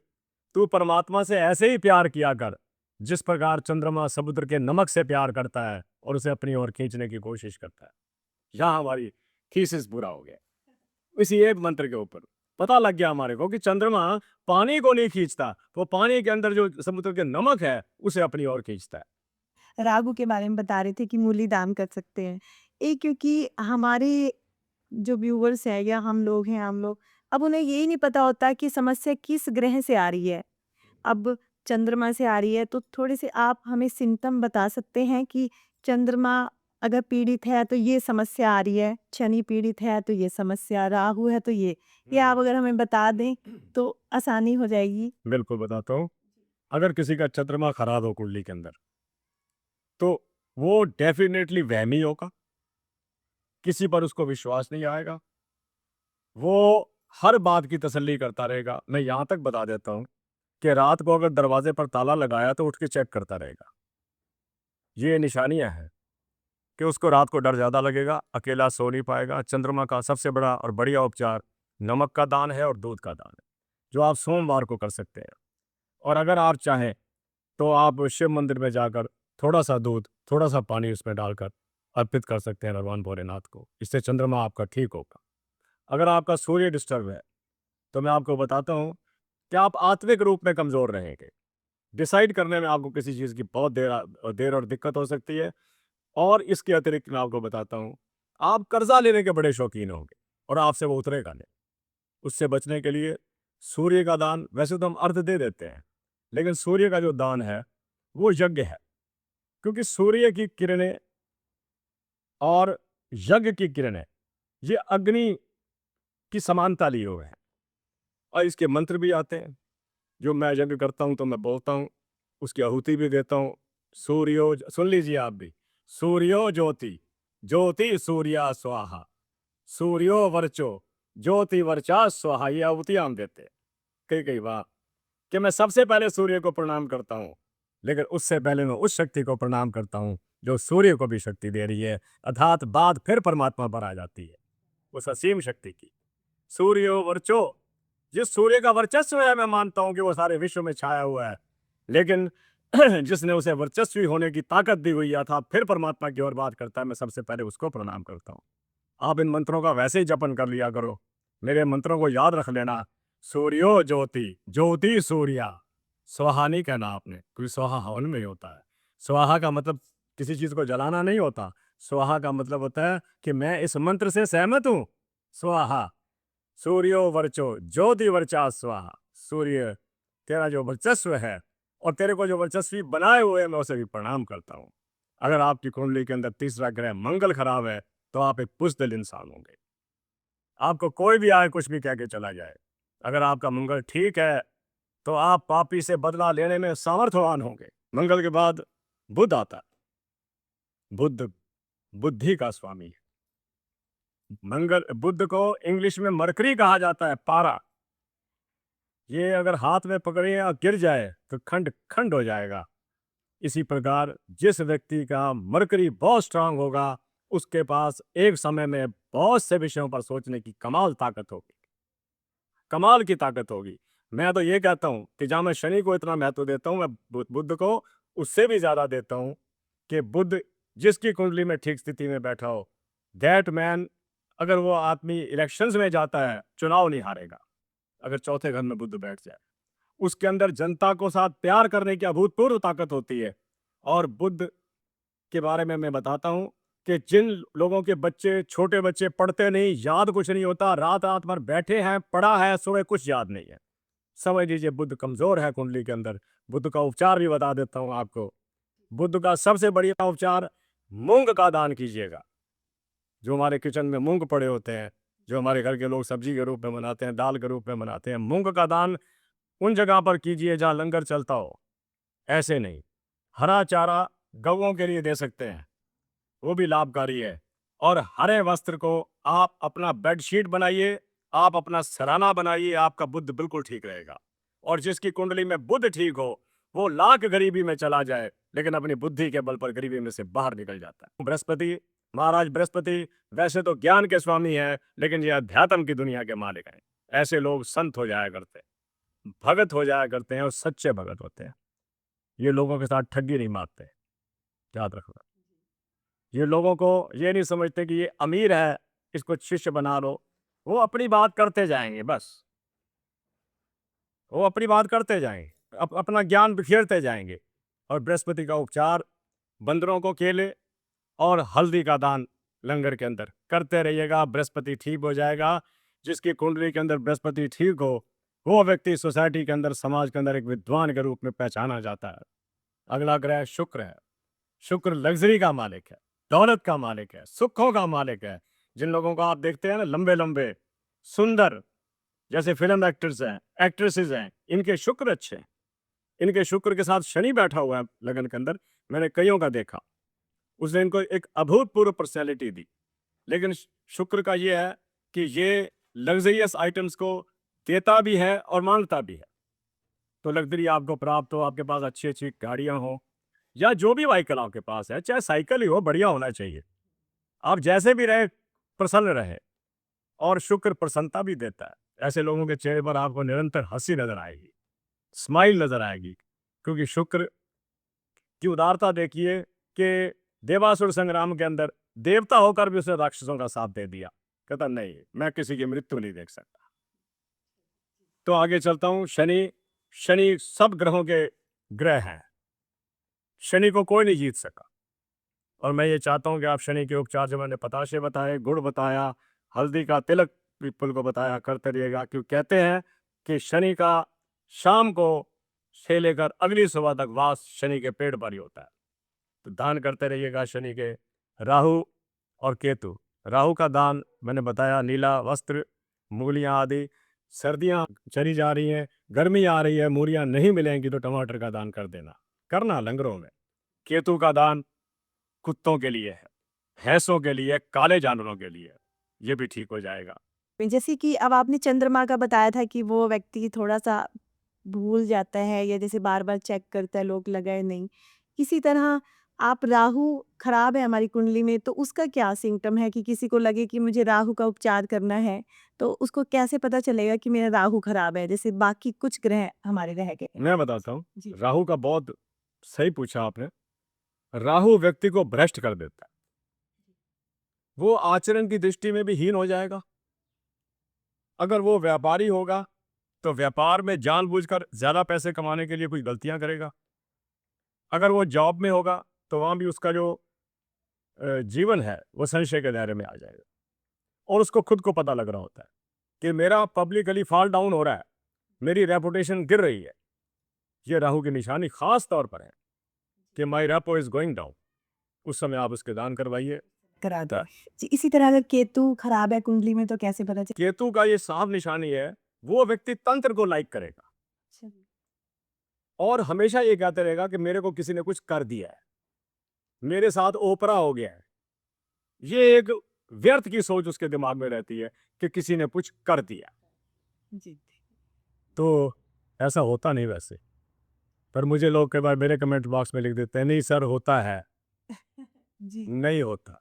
तू परमात्मा से ऐसे ही प्यार किया कर जिस प्रकार चंद्रमा समुद्र के नमक से प्यार करता है और उसे अपनी ओर खींचने की कोशिश करता है। यहाँ हमारी थीसिस पूरा हो गया। इसी एक मंत्र के ऊपर पता लग गया हमारे को कि चंद्रमा पानी को नहीं खींचता, वो पानी के अंदर जो समुद्र के नमक है उसे अपनी ओर खींचता है। रागु के बारे में बता रहे थे कि मूली दान कर सकते हैं। एक क्योंकि हमारे जो व्यूवर्स हैं या हम लोग अब उन्हें यही नहीं पता होता कि समस्या किस ग्रह से आ रही है। अब चंद्रमा से आ रही है तो थोड़े से आप हमें सिम्पटम बता सकते हैं कि चंद्रमा अगर पीड़ित है तो ये समस्या आ रही है, शनि पीड़ित है तो ये समस्या, राहु है तो ये आप अगर हमें बता दें तो आसानी हो जाएगी। बिल्कुल बताता हूँ। अगर किसी का चंद्रमा खराब हो कुंडली के अंदर, तो वो डेफिनेटली वहमी होगा, किसी पर उसको विश्वास नहीं आएगा, वो हर बात की तसल्ली करता रहेगा। मैं यहाँ तक बता देता हूँ कि रात को अगर दरवाजे पर ताला लगाया तो उठ के चेक करता रहेगा। ये निशानियां हैं कि उसको रात को डर ज़्यादा लगेगा, अकेला सो नहीं पाएगा। चंद्रमा का सबसे बड़ा और बढ़िया उपचार नमक का दान है और दूध का दान है, जो आप सोमवार को कर सकते हैं। और अगर आप चाहें तो आप शिव मंदिर में जाकर थोड़ा सा दूध, थोड़ा सा पानी उसमें डालकर अर्पित कर सकते हैं भगवान भोलेनाथ को। इससे चंद्रमा आपका ठीक होगा। अगर आपका सूर्य डिस्टर्ब है तो मैं आपको बताता हूँ कि आप आत्मिक रूप में कमज़ोर रहेंगे। डिसाइड करने में आपको किसी चीज़ की बहुत देर और दिक्कत हो सकती है। और इसके अतिरिक्त मैं आपको बताता हूँ, आप कर्जा लेने के बड़े शौकीन होंगे और आपसे वो उतरेगा नहीं। उससे बचने के लिए सूर्य का दान, वैसे तो हम अर्घ दे देते हैं, लेकिन सूर्य का जो दान है वो यज्ञ है, क्योंकि सूर्य की किरणें और यज्ञ की किरणें ये अग्नि की समानता लिए हुए हैं। और इसके मंत्र भी आते हैं। जो मैं यज्ञ करता हूँ तो मैं बोलता हूँ, उसकी आहुति भी देता हूँ। सूर्यो, सुन लीजिए आप भी, सूर्यो ज्योति, ज्योति सूर्या स्वाहा, सूर्यो वर्चो, ज्योति वर्चा स्वाहा। ये आहुतियां हम देते हैं कई कई बार कि मैं सबसे पहले सूर्य को प्रणाम करता हूँ, लेकिन उससे पहले मैं उस शक्ति को प्रणाम करता हूँ जो सूर्य को भी शक्ति दे रही है, अर्थात बात फिर परमात्मा पर आ जाती है, उस असीम शक्ति की। सूर्यो वर्चो, जिस सूर्य का वर्चस्व है मैं मानता हूं कि वो सारे विश्व में छाया हुआ है, लेकिन जिसने उसे वर्चस्वी होने की ताकत दी हुई है, अर्थात फिर परमात्मा की ओर बात करता है, मैं सबसे पहले उसको प्रणाम करता हूँ। आप इन मंत्रों का वैसे ही जपन कर लिया करो, मेरे मंत्रों को याद रख लेना। सूर्यो ज्योति, ज्योति सूर्या, स्वाहा नहीं कहना आपने, क्योंकि स्वाहा हवन में ही होता है। स्वाहा का मतलब किसी चीज को जलाना नहीं होता। स्वाहा का मतलब होता है कि मैं इस मंत्र से सहमत हूं। स्वाहा, सूर्यो वर्चो, ज्योति वर्चा स्वाहा। सूर्य, तेरा जो वर्चस्व है और तेरे को जो वर्चस्वी बनाए हुए हैं, मैं उसे भी प्रणाम करता हूँ। अगर आपकी कुंडली के अंदर तीसरा ग्रह मंगल खराब है तो आप एक बुज़दिल इंसान होंगे। आपको कोई भी आए कुछ भी कह के चला जाए, अगर आपका मंगल ठीक है तो आप पापी से बदला लेने में सामर्थ्यवान होंगे। मंगल के बाद बुध आता है। बुध बुद्धि का स्वामी है। मंगल, बुध को इंग्लिश में मरकरी कहा जाता है, पारा। ये अगर हाथ में पकड़े या गिर जाए तो खंड खंड हो जाएगा। इसी प्रकार जिस व्यक्ति का मरकरी बहुत स्ट्रांग होगा, उसके पास एक समय में बहुत से विषयों पर सोचने की कमाल ताकत होगी, कमाल की ताकत होगी। मैं तो ये कहता हूँ कि जहां मैं शनि को इतना महत्व देता हूँ, मैं बुध को उससे भी ज्यादा देता हूँ कि बुध जिसकी कुंडली में ठीक स्थिति में बैठा हो, दैट मैन, अगर वो आदमी इलेक्शंस में जाता है, चुनाव नहीं हारेगा। अगर चौथे घर में बुध बैठ जाए, उसके अंदर जनता को साथ प्यार करने की अभूतपूर्व ताकत होती है। और बुध के बारे में मैं बताता हूँ कि जिन लोगों के बच्चे, छोटे बच्चे पढ़ते नहीं, याद कुछ नहीं होता, रात रात भर बैठे हैं, पढ़ा है, सुबह कुछ याद नहीं है, समझ लीजिए बुध कमजोर है कुंडली के अंदर। बुध का उपचार भी बता देता हूँ आपको। बुध का सबसे बढ़िया उपचार, मूंग का दान कीजिएगा। जो हमारे किचन में मूंग पड़े होते हैं, जो हमारे घर के लोग सब्जी के रूप में बनाते हैं, दाल के रूप में बनाते हैं, मूंग का दान उन जगह पर कीजिए जहां लंगर चलता हो, ऐसे नहीं। हरा चारा गौओं के लिए दे सकते हैं, वो भी लाभकारी है। और हरे वस्त्र को आप अपना बेडशीट बनाइए, आप अपना सराना बनाइए, आपका बुद्ध बिल्कुल ठीक रहेगा। और जिसकी कुंडली में बुद्ध ठीक हो, वो लाख गरीबी में चला जाए, लेकिन अपनी बुद्धि के बल पर गरीबी में से बाहर निकल जाता है। बृहस्पति, महाराज बृहस्पति वैसे तो ज्ञान के स्वामी हैं, लेकिन ये अध्यात्म की दुनिया के मालिक हैं। ऐसे लोग संत हो जाया करते हैं, भगत हो जाया करते हैं और सच्चे भगत होते हैं। ये लोगों के साथ ठगी नहीं मारते, याद रखना। ये लोगों को ये नहीं समझते कि ये अमीर है, इसको शिष्य बना लो। वो अपनी बात करते जाएंगे, बस वो अपनी बात करते जाएंगे, अपना ज्ञान बिखेरते जाएंगे। और बृहस्पति का उपचार, बंदरों को केले और हल्दी का दान लंगर के अंदर करते रहिएगा, बृहस्पति ठीक हो जाएगा। जिसकी कुंडली के अंदर बृहस्पति ठीक हो, वो व्यक्ति सोसाइटी के अंदर, समाज के अंदर एक विद्वान के रूप में पहचाना जाता है। अगला ग्रह शुक्र है। शुक्र लग्जरी का मालिक है, दौलत का मालिक है, सुखों का मालिक है। जिन लोगों को आप देखते हैं ना, लंबे लंबे सुंदर, जैसे फिल्म एक्टर्स हैं, एक्ट्रेसेस हैं, इनके शुक्र अच्छे हैं। इनके शुक्र के साथ शनि बैठा हुआ है लगन के अंदर, मैंने कईयों का देखा। उसने इनको एक अभूतपूर्व पर्सनैलिटी दी। लेकिन शुक्र का ये है कि ये लग्जरियस आइटम्स को देता भी है और मांगता भी है। तो लग्जरी आपको प्राप्त हो, आपके पास अच्छी अच्छी गाड़ियां हो, या जो भी व्हीकल आपके पास है, चाहे साइकिल ही हो, बढ़िया होना चाहिए। आप जैसे भी रहे, प्रसन्न रहे। और शुक्र प्रसन्नता भी देता है। ऐसे लोगों के चेहरे पर आपको निरंतर हंसी नजर आएगी, स्माइल नजर आएगी, क्योंकि शुक्र की उदारता देखिए कि देवासुर संग्राम के अंदर देवता होकर भी उसने राक्षसों का साथ दे दिया। कहता नहीं, मैं किसी की मृत्यु नहीं देख सकता। तो आगे चलता हूं। शनि, शनि सब ग्रहों के ग्रह हैं, शनि को कोई नहीं जीत सका। और मैं ये चाहता हूं कि आप शनि के उपचार, जो मैंने पताशे बताए, गुड़ बताया, हल्दी का तिलक पीपल को बताया, करते रहिएगा। क्यों कहते हैं कि शनि का शाम को से लेकर अगली सुबह तक वास शनि के पेड़ पर ही होता है। तो दान करते रहिएगा शनि के। राहु और केतु, राहु का दान मैंने बताया, नीला वस्त्र, मूलियां आदि। सर्दियां चली जा रही हैं, गर्मी आ रही है, मूलियां नहीं मिलेंगी तो टमाटर का दान कर देना, करना लंगरों में। केतु का दान कुत्तों के लिए है, भैंसों के लिए, काले जानवरों के लिए, ये भी ठीक हो जाएगा। जैसे कि अब आपने चंद्रमा का बताया था कि वो व्यक्ति थोड़ा-सा भूल जाता है या जैसे बार-बार चेक करता है, लोग लगाए नहीं। इसी तरह आप राहु खराब है हमारी कुंडली में, तो उसका क्या सिम्पटम है कि किसी को लगे कि मुझे राहु का उपचार करना है, तो उसको कैसे पता चलेगा कि मेरा राहु खराब है, जैसे बाकी कुछ ग्रह हमारे रह गए हैं? मैं बताता हूँ। जी। राहु का बहुत सही पूछा आपने। राहु व्यक्ति को भ्रष्ट कर देता है, वो आचरण की दृष्टि में भी हीन हो जाएगा। अगर वो व्यापारी होगा तो व्यापार में जानबूझकर ज्यादा पैसे कमाने के लिए कुछ गलतियां करेगा। अगर वो जॉब में होगा तो वहां भी उसका जो जीवन है वो संशय के दायरे में आ जाएगा। और उसको खुद को पता लग रहा होता है कि मेरा पब्लिकली फॉल डाउन हो रहा है, मेरी रेपुटेशन गिर रही है। ये राहु की निशानी खास तौर पर है कि माई रेपो इज गोइंग डाउन। उस समय आप उसके दान करवाइए। करा दो। जी, इसी तरह अगर केतु खराब है कुंडली में तो कैसे पता चले? केतु का ये साफ निशानी है, वो व्यक्ति तंत्र को लाइक करेगा और हमेशा ये कहते रहेगा कि मेरे को किसी ने कुछ कर दिया है, मेरे साथ ओपरा हो गया है। ये एक व्यर्थ की सोच उसके दिमाग में रहती है कि किसी ने कुछ कर दिया। जी। तो ऐसा होता नहीं वैसे, पर मुझे लोग कई बार मेरे कमेंट बॉक्स में लिख देते हैं, नहीं सर होता है। जी। नहीं होता।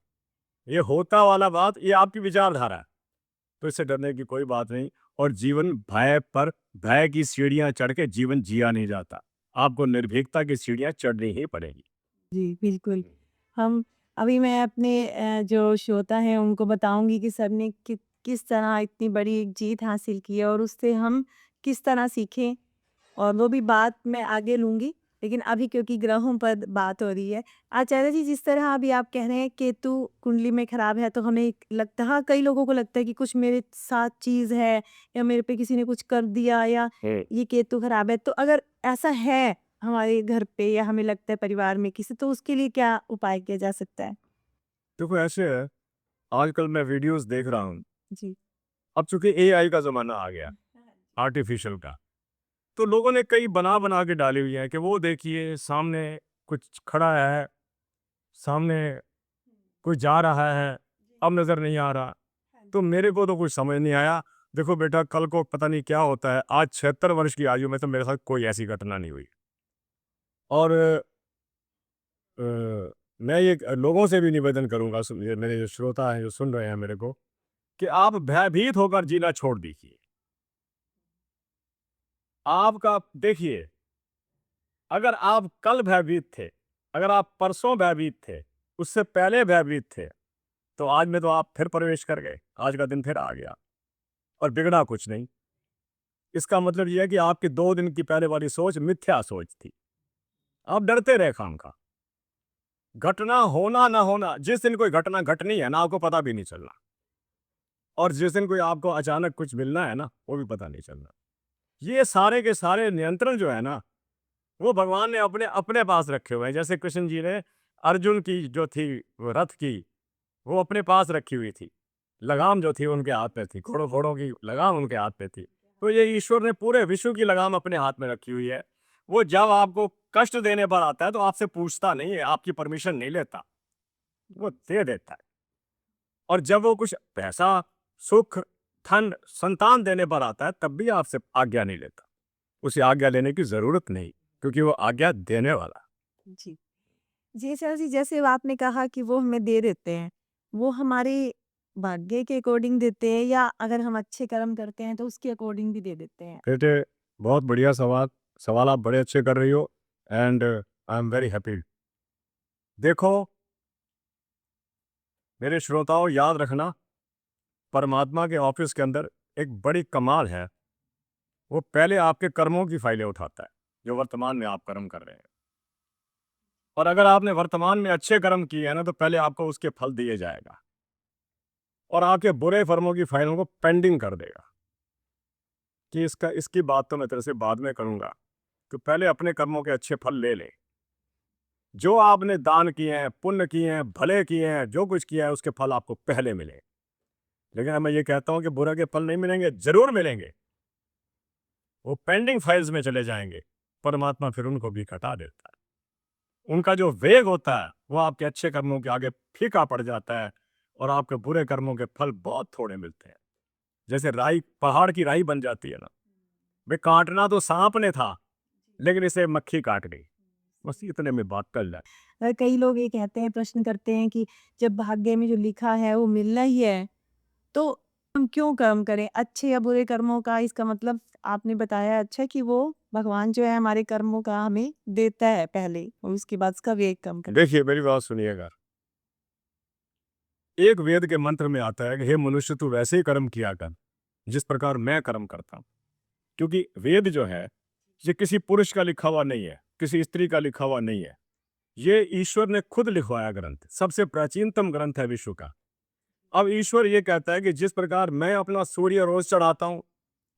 ये होता वाला बात, ये आपकी विचारधारा है, तो इससे डरने की कोई बात नहीं। और जीवन भय पर, भय की सीढ़ियां चढ़ के जीवन जिया नहीं जाता, आपको निर्भीकता की सीढ़ियां चढ़नी ही पड़ेगी। जी, बिल्कुल। हम अभी मैं अपने जो श्रोता हैं उनको बताऊँगी कि सर ने किस तरह इतनी बड़ी एक जीत हासिल की है और उससे हम किस तरह सीखें, और वो भी बात मैं आगे लूँगी। लेकिन अभी क्योंकि ग्रहों पर बात हो रही है, आचार्य जी जिस तरह अभी आप कह रहे हैं केतु कुंडली में खराब है, तो हमें लगता, हाँ, कई लोगों को लगता है कि कुछ मेरे साथ चीज़ है या मेरे पे किसी ने कुछ कर दिया या ये केतु खराब है। तो अगर ऐसा है हमारे घर पे या हमें लगता है परिवार में किसी, तो उसके लिए क्या उपाय किया जा सकता है? देखो ऐसे है, आजकल मैं वीडियोस देख रहा हूँ। जी। अब चूंकि एआई का जमाना आ गया, आर्टिफिशियल का, तो लोगों ने कई बना बना के डाली हुई है कि वो देखिए सामने कुछ खड़ा है, सामने कोई जा रहा है, अब नजर नहीं आ रहा। तो मेरे को तो कुछ समझ नहीं आया। देखो बेटा, कल को पता नहीं क्या होता है। आज 76 वर्ष की आयु में तो मेरे साथ कोई ऐसी घटना नहीं हुई। और अ, मैं ये लोगों से भी निवेदन करूंगा, ये मेरे जो श्रोता हैं जो सुन रहे हैं मेरे को, कि आप भयभीत होकर जीना छोड़ दीजिए। आपका देखिए, अगर आप कल भयभीत थे, अगर आप परसों भयभीत थे, उससे पहले भयभीत थे, तो आज में तो आप फिर प्रवेश कर गए, आज का दिन फिर आ गया और बिगड़ा कुछ नहीं। इसका मतलब यह है कि आपकी 2 दिन की पहले वाली सोच मिथ्या सोच थी। आप डरते रहे खामखा। घटना होना ना होना, जिस दिन कोई घटना घटनी है ना, आपको पता भी नहीं चलना। और जिस दिन कोई आपको अचानक कुछ मिलना है ना, वो भी पता नहीं चलना। ये सारे के सारे नियंत्रण जो है ना, वो भगवान ने अपने अपने पास रखे हुए हैं। जैसे कृष्ण जी ने अर्जुन की जो थी वो रथ की, वो अपने पास रखी हुई थी। लगाम जो थी उनके हाथ में थी, घोड़ों घोड़ों की लगाम उनके हाथ में थी। तो ये ईश्वर ने पूरे विश्व की लगाम अपने हाथ में रखी हुई है। वो जब आपको कष्ट देने पर आता है तो आपसे पूछता नहीं है, आपकी परमिशन नहीं लेता, वो दे देता है। और जब वो कुछ पैसा, सुख, धन, संतान देने पर आता है, तब भी आपसे आज्ञा नहीं लेता। उसे आज्ञा लेने की ज़रूरत नहीं, क्योंकि वो आज्ञा देने वाला। जी। जी सर जी, जैसे आपने कहा कि वो हमें दे देते हैं, वो हमारे भाग्य के अकॉर्डिंग देते हैं या अगर हम अच्छे कर्म करते हैं तो उसके अकॉर्डिंग भी दे देते हैं? बेटे, बहुत बढ़िया सवाल सवाल आप बड़े अच्छे कर रही हो, and I am very happy. देखो मेरे श्रोताओं, याद रखना, परमात्मा के ऑफिस के अंदर एक बड़ी कमाल है। वो पहले आपके कर्मों की फाइलें उठाता है, जो वर्तमान में आप कर्म कर रहे हैं। और अगर आपने वर्तमान में अच्छे कर्म किए हैं ना, तो पहले आपको उसके फल दिए जाएगा, और आपके बुरे कर्मों की फाइलों को पेंडिंग कर देगा कि इसकी बात तो मैं तेरे से बाद में करूंगा, तो पहले अपने कर्मों के अच्छे फल ले ले। जो आपने दान किए हैं, पुण्य किए हैं, भले किए हैं, जो कुछ किया है, उसके फल आपको पहले मिले। लेकिन मैं ये कहता हूं कि बुरा के फल नहीं मिलेंगे, जरूर मिलेंगे, वो पेंडिंग फाइल्स में चले जाएंगे। परमात्मा फिर उनको भी हटा देता है। उनका जो वेग होता है वो आपके अच्छे कर्मों के आगे फीका पड़ जाता है, और आपके बुरे कर्मों के फल बहुत थोड़े मिलते हैं। जैसे राई पहाड़ की राई बन जाती है ना, वे काटना तो सांप ने था, लेकिन इसे मक्खी काट गई। बस इतने में बात कर जाए। कई लोग ये कहते हैं, प्रश्न करते हैं कि जब भाग्य में जो लिखा है वो मिलना ही है, तो हम क्यों कर्म करें? अच्छे या बुरे कर्मों का इसका मतलब आपने बताया अच्छा कि वो भगवान जो है हमारे कर्मों का हमें देता है पहले और उसके बाद उसका वेग कम कर। देखिए मेरी बात सुनिएगा, एक वेद के मंत्र में आता है कि हे मनुष्य, तू वैसे ही कर्म किया कर जिस प्रकार मैं कर्म करता हूं। क्योंकि वेद जो है, ये किसी पुरुष का लिखा हुआ नहीं है, किसी स्त्री का लिखा हुआ नहीं है। ये ईश्वर ने खुद लिखवाया ग्रंथ, सबसे प्राचीनतम ग्रंथ है विश्व का। अब ईश्वर ये कहता है कि जिस प्रकार मैं अपना सूर्य रोज चढ़ाता हूं,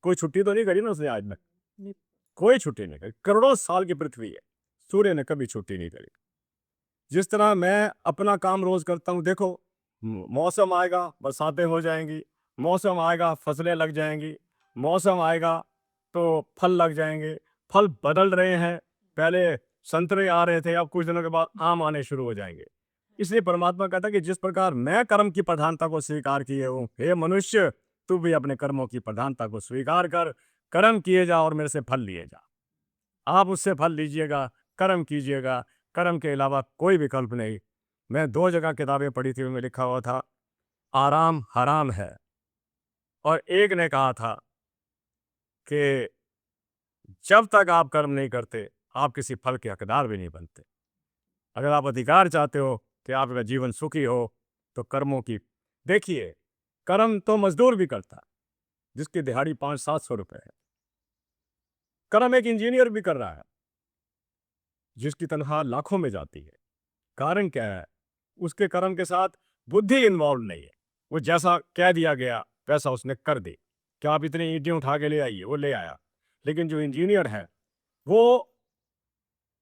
कोई छुट्टी तो नहीं करी ना उसने आज तक, कोई छुट्टी नहीं करी। करोड़ों साल की पृथ्वी है, सूर्य ने कभी छुट्टी नहीं करी। जिस तरह मैं अपना काम रोज करता हूं, देखो मौसम आएगा बरसातें हो जाएंगी, मौसम आएगा फसलें लग जाएंगी, मौसम आएगा तो फल लग जाएंगे। फल बदल रहे हैं, पहले संतरे आ रहे थे, अब कुछ दिनों के बाद आम आने शुरू हो जाएंगे। इसलिए परमात्मा कहता है कि जिस प्रकार मैं कर्म की प्रधानता को स्वीकार किए हूं, हे मनुष्य, तू भी अपने कर्मों की प्रधानता को स्वीकार कर, कर्म किए जा और मेरे से फल लिए जा। आप उससे फल लीजिएगा, कर्म कीजिएगा, कर्म के अलावा कोई विकल्प नहीं। मैं 2 जगह किताबें पढ़ी थी, उनमें लिखा हुआ था आराम हराम है, और एक ने कहा था कि जब तक आप कर्म नहीं करते, आप किसी फल के हकदार भी नहीं बनते। अगर आप अधिकार चाहते हो कि आपका जीवन सुखी हो, तो कर्मों की देखिए, कर्म तो मजदूर भी करता है, जिसकी दिहाड़ी 500-700 रुपए है। कर्म एक इंजीनियर भी कर रहा है, जिसकी तनख्वाह लाखों में जाती है। कारण क्या है? उसके कर्म के साथ बुद्धि इन्वॉल्व नहीं है। वो जैसा कह दिया गया वैसा उसने कर दी। क्या आप इतनी ईंटें उठा के ले आइए, वो ले आया। लेकिन जो इंजीनियर है, वो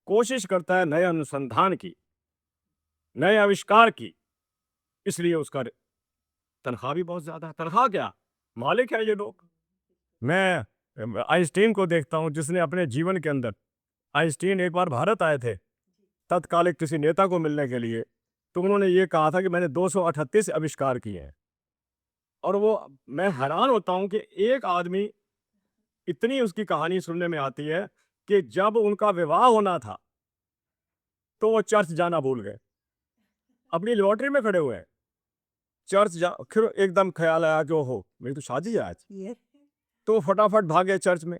कोशिश करता है नए अनुसंधान की, नए आविष्कार की, इसलिए उसका तनख्वाह भी बहुत ज्यादा है। तनख्वाह क्या, मालिक है ये लोग। मैं आइंस्टीन को देखता हूं, जिसने अपने जीवन के अंदर, आइंस्टीन एक बार भारत आए थे तत्कालिक किसी नेता को मिलने के लिए, तो उन्होंने ये कहा था कि मैंने 238 आविष्कार किए हैं। और वो, मैं हैरान होता हूं कि एक आदमी, इतनी उसकी कहानी सुनने में आती है कि जब उनका विवाह होना था तो वो चर्च जाना भूल गए, अपनी लॉटरी में खड़े हुए हैं। फिर एकदम ख्याल आया कि ओहो, मेरी तो शादी है आज, तो फटाफट भागे चर्च में।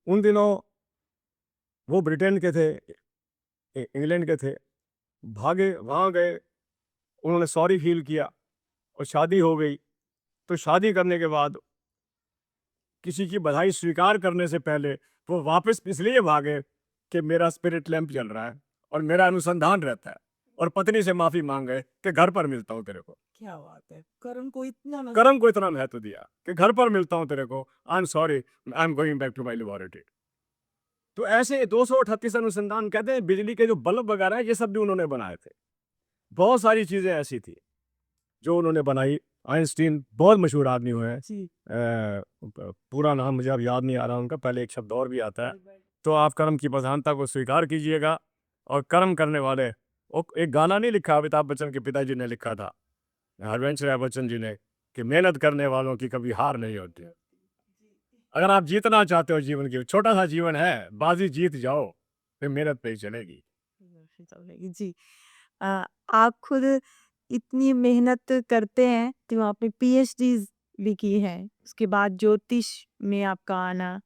उन दिनों वो ब्रिटेन के थे, इंग्लैंड के थे, भागे वहां गए, उन्होंने सॉरी फील किया और शादी हो गई। तो शादी करने के बाद किसी की बधाई स्वीकार करने से पहले वो वापस इसलिए भागे कि मेरा स्पिरिट लैंप जल रहा है और मेरा अनुसंधान रहता है, और पत्नी से माफी मांग गए कि घर पर मिलता हूँ तेरे को। क्या बात है, कर्म कर्म को इतना महत्व दिया कि घर पर मिलता हूँ तेरे को, I am sorry, I am going back to my laboratory. तो ऐसे 238 अनुसंधान, कहते हैं बिजली के जो बल्ब वगैरह है, ये सब भी उन्होंने बनाए थे। बहुत सारी चीजें ऐसी थी जो उन्होंने बनाई। आइंस्टीन बहुत मशहूर आदमी हुए हैं। पूरा नाम मुझे अब याद नहीं आ रहा उनका, पहले एक शब्द और भी आता है। तो आप कर्म की प्रधानता को स्वीकार कीजिएगा, और कर्म करने वाले, एक गाना नहीं लिखा अमिताभ बच्चन के पिताजी ने लिखा था, हरवंश राय बच्चन जी ने, कि मेहनत करने वालों की कभी हार नहीं होती। अगर आप जीतना चाहते हो जीवन की, छोटा सा जीवन है, बाजी जीत जाओ, फिर मेहनत पे ही चलेगी। चलेगी जी। अ, आप खुद इतनी मेहनत करते हैं तो आपने पीएचडीज़ भी की है, उसके बाद ज्योतिष में आपका आना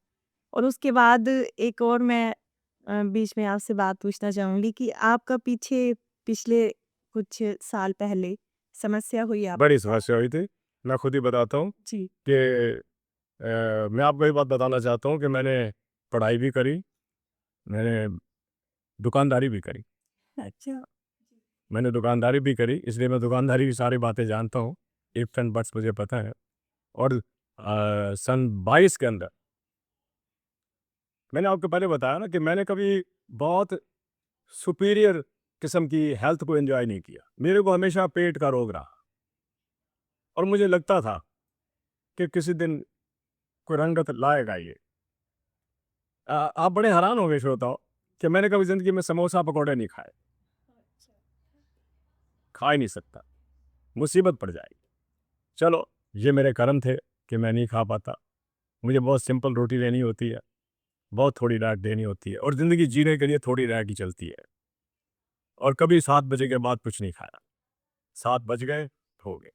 और उसके बाद एक और मैं बीच में आपसे बात पूछना चाहूँगी कि आपका पीछे पिछले कुछ साल पहले समस्या हुई आप बड़ी समस्या हुई थी, मैं खुद ही बताता हूँ जी। कि मैं आपको ये बात बताना चाहता हूँ कि मैंने पढ़ाई भी करी, मैंने दुकानदारी भी करी। अच्छा। मैंने दुकानदारी भी करी, इसलिए मैं दुकानदारी की सारी बातें जानता हूँ, इफ्स एंड बट्स मुझे पता है। और सन 22 के अंदर मैंने आपको पहले बताया ना कि मैंने कभी बहुत सुपीरियर किस्म की हेल्थ को एंजॉय नहीं किया। मेरे को हमेशा पेट का रोग रहा और मुझे लगता था कि किसी दिन कोई रंगत लाएगा ये। आप बड़े हैरान होंगे श्रोताओ कि मैंने कभी ज़िंदगी में समोसा पकौड़े नहीं खाए, खा ही नहीं सकता, मुसीबत पड़ जाएगी। चलो, ये मेरे कर्म थे कि मैं नहीं खा पाता। मुझे बहुत सिंपल रोटी लेनी होती है, बहुत थोड़ी डाइट देनी होती है और ज़िंदगी जीने के लिए थोड़ी डाइट ही चलती है। और कभी 7 बजे के बाद कुछ नहीं खाया, 7 बज गए, हो गए।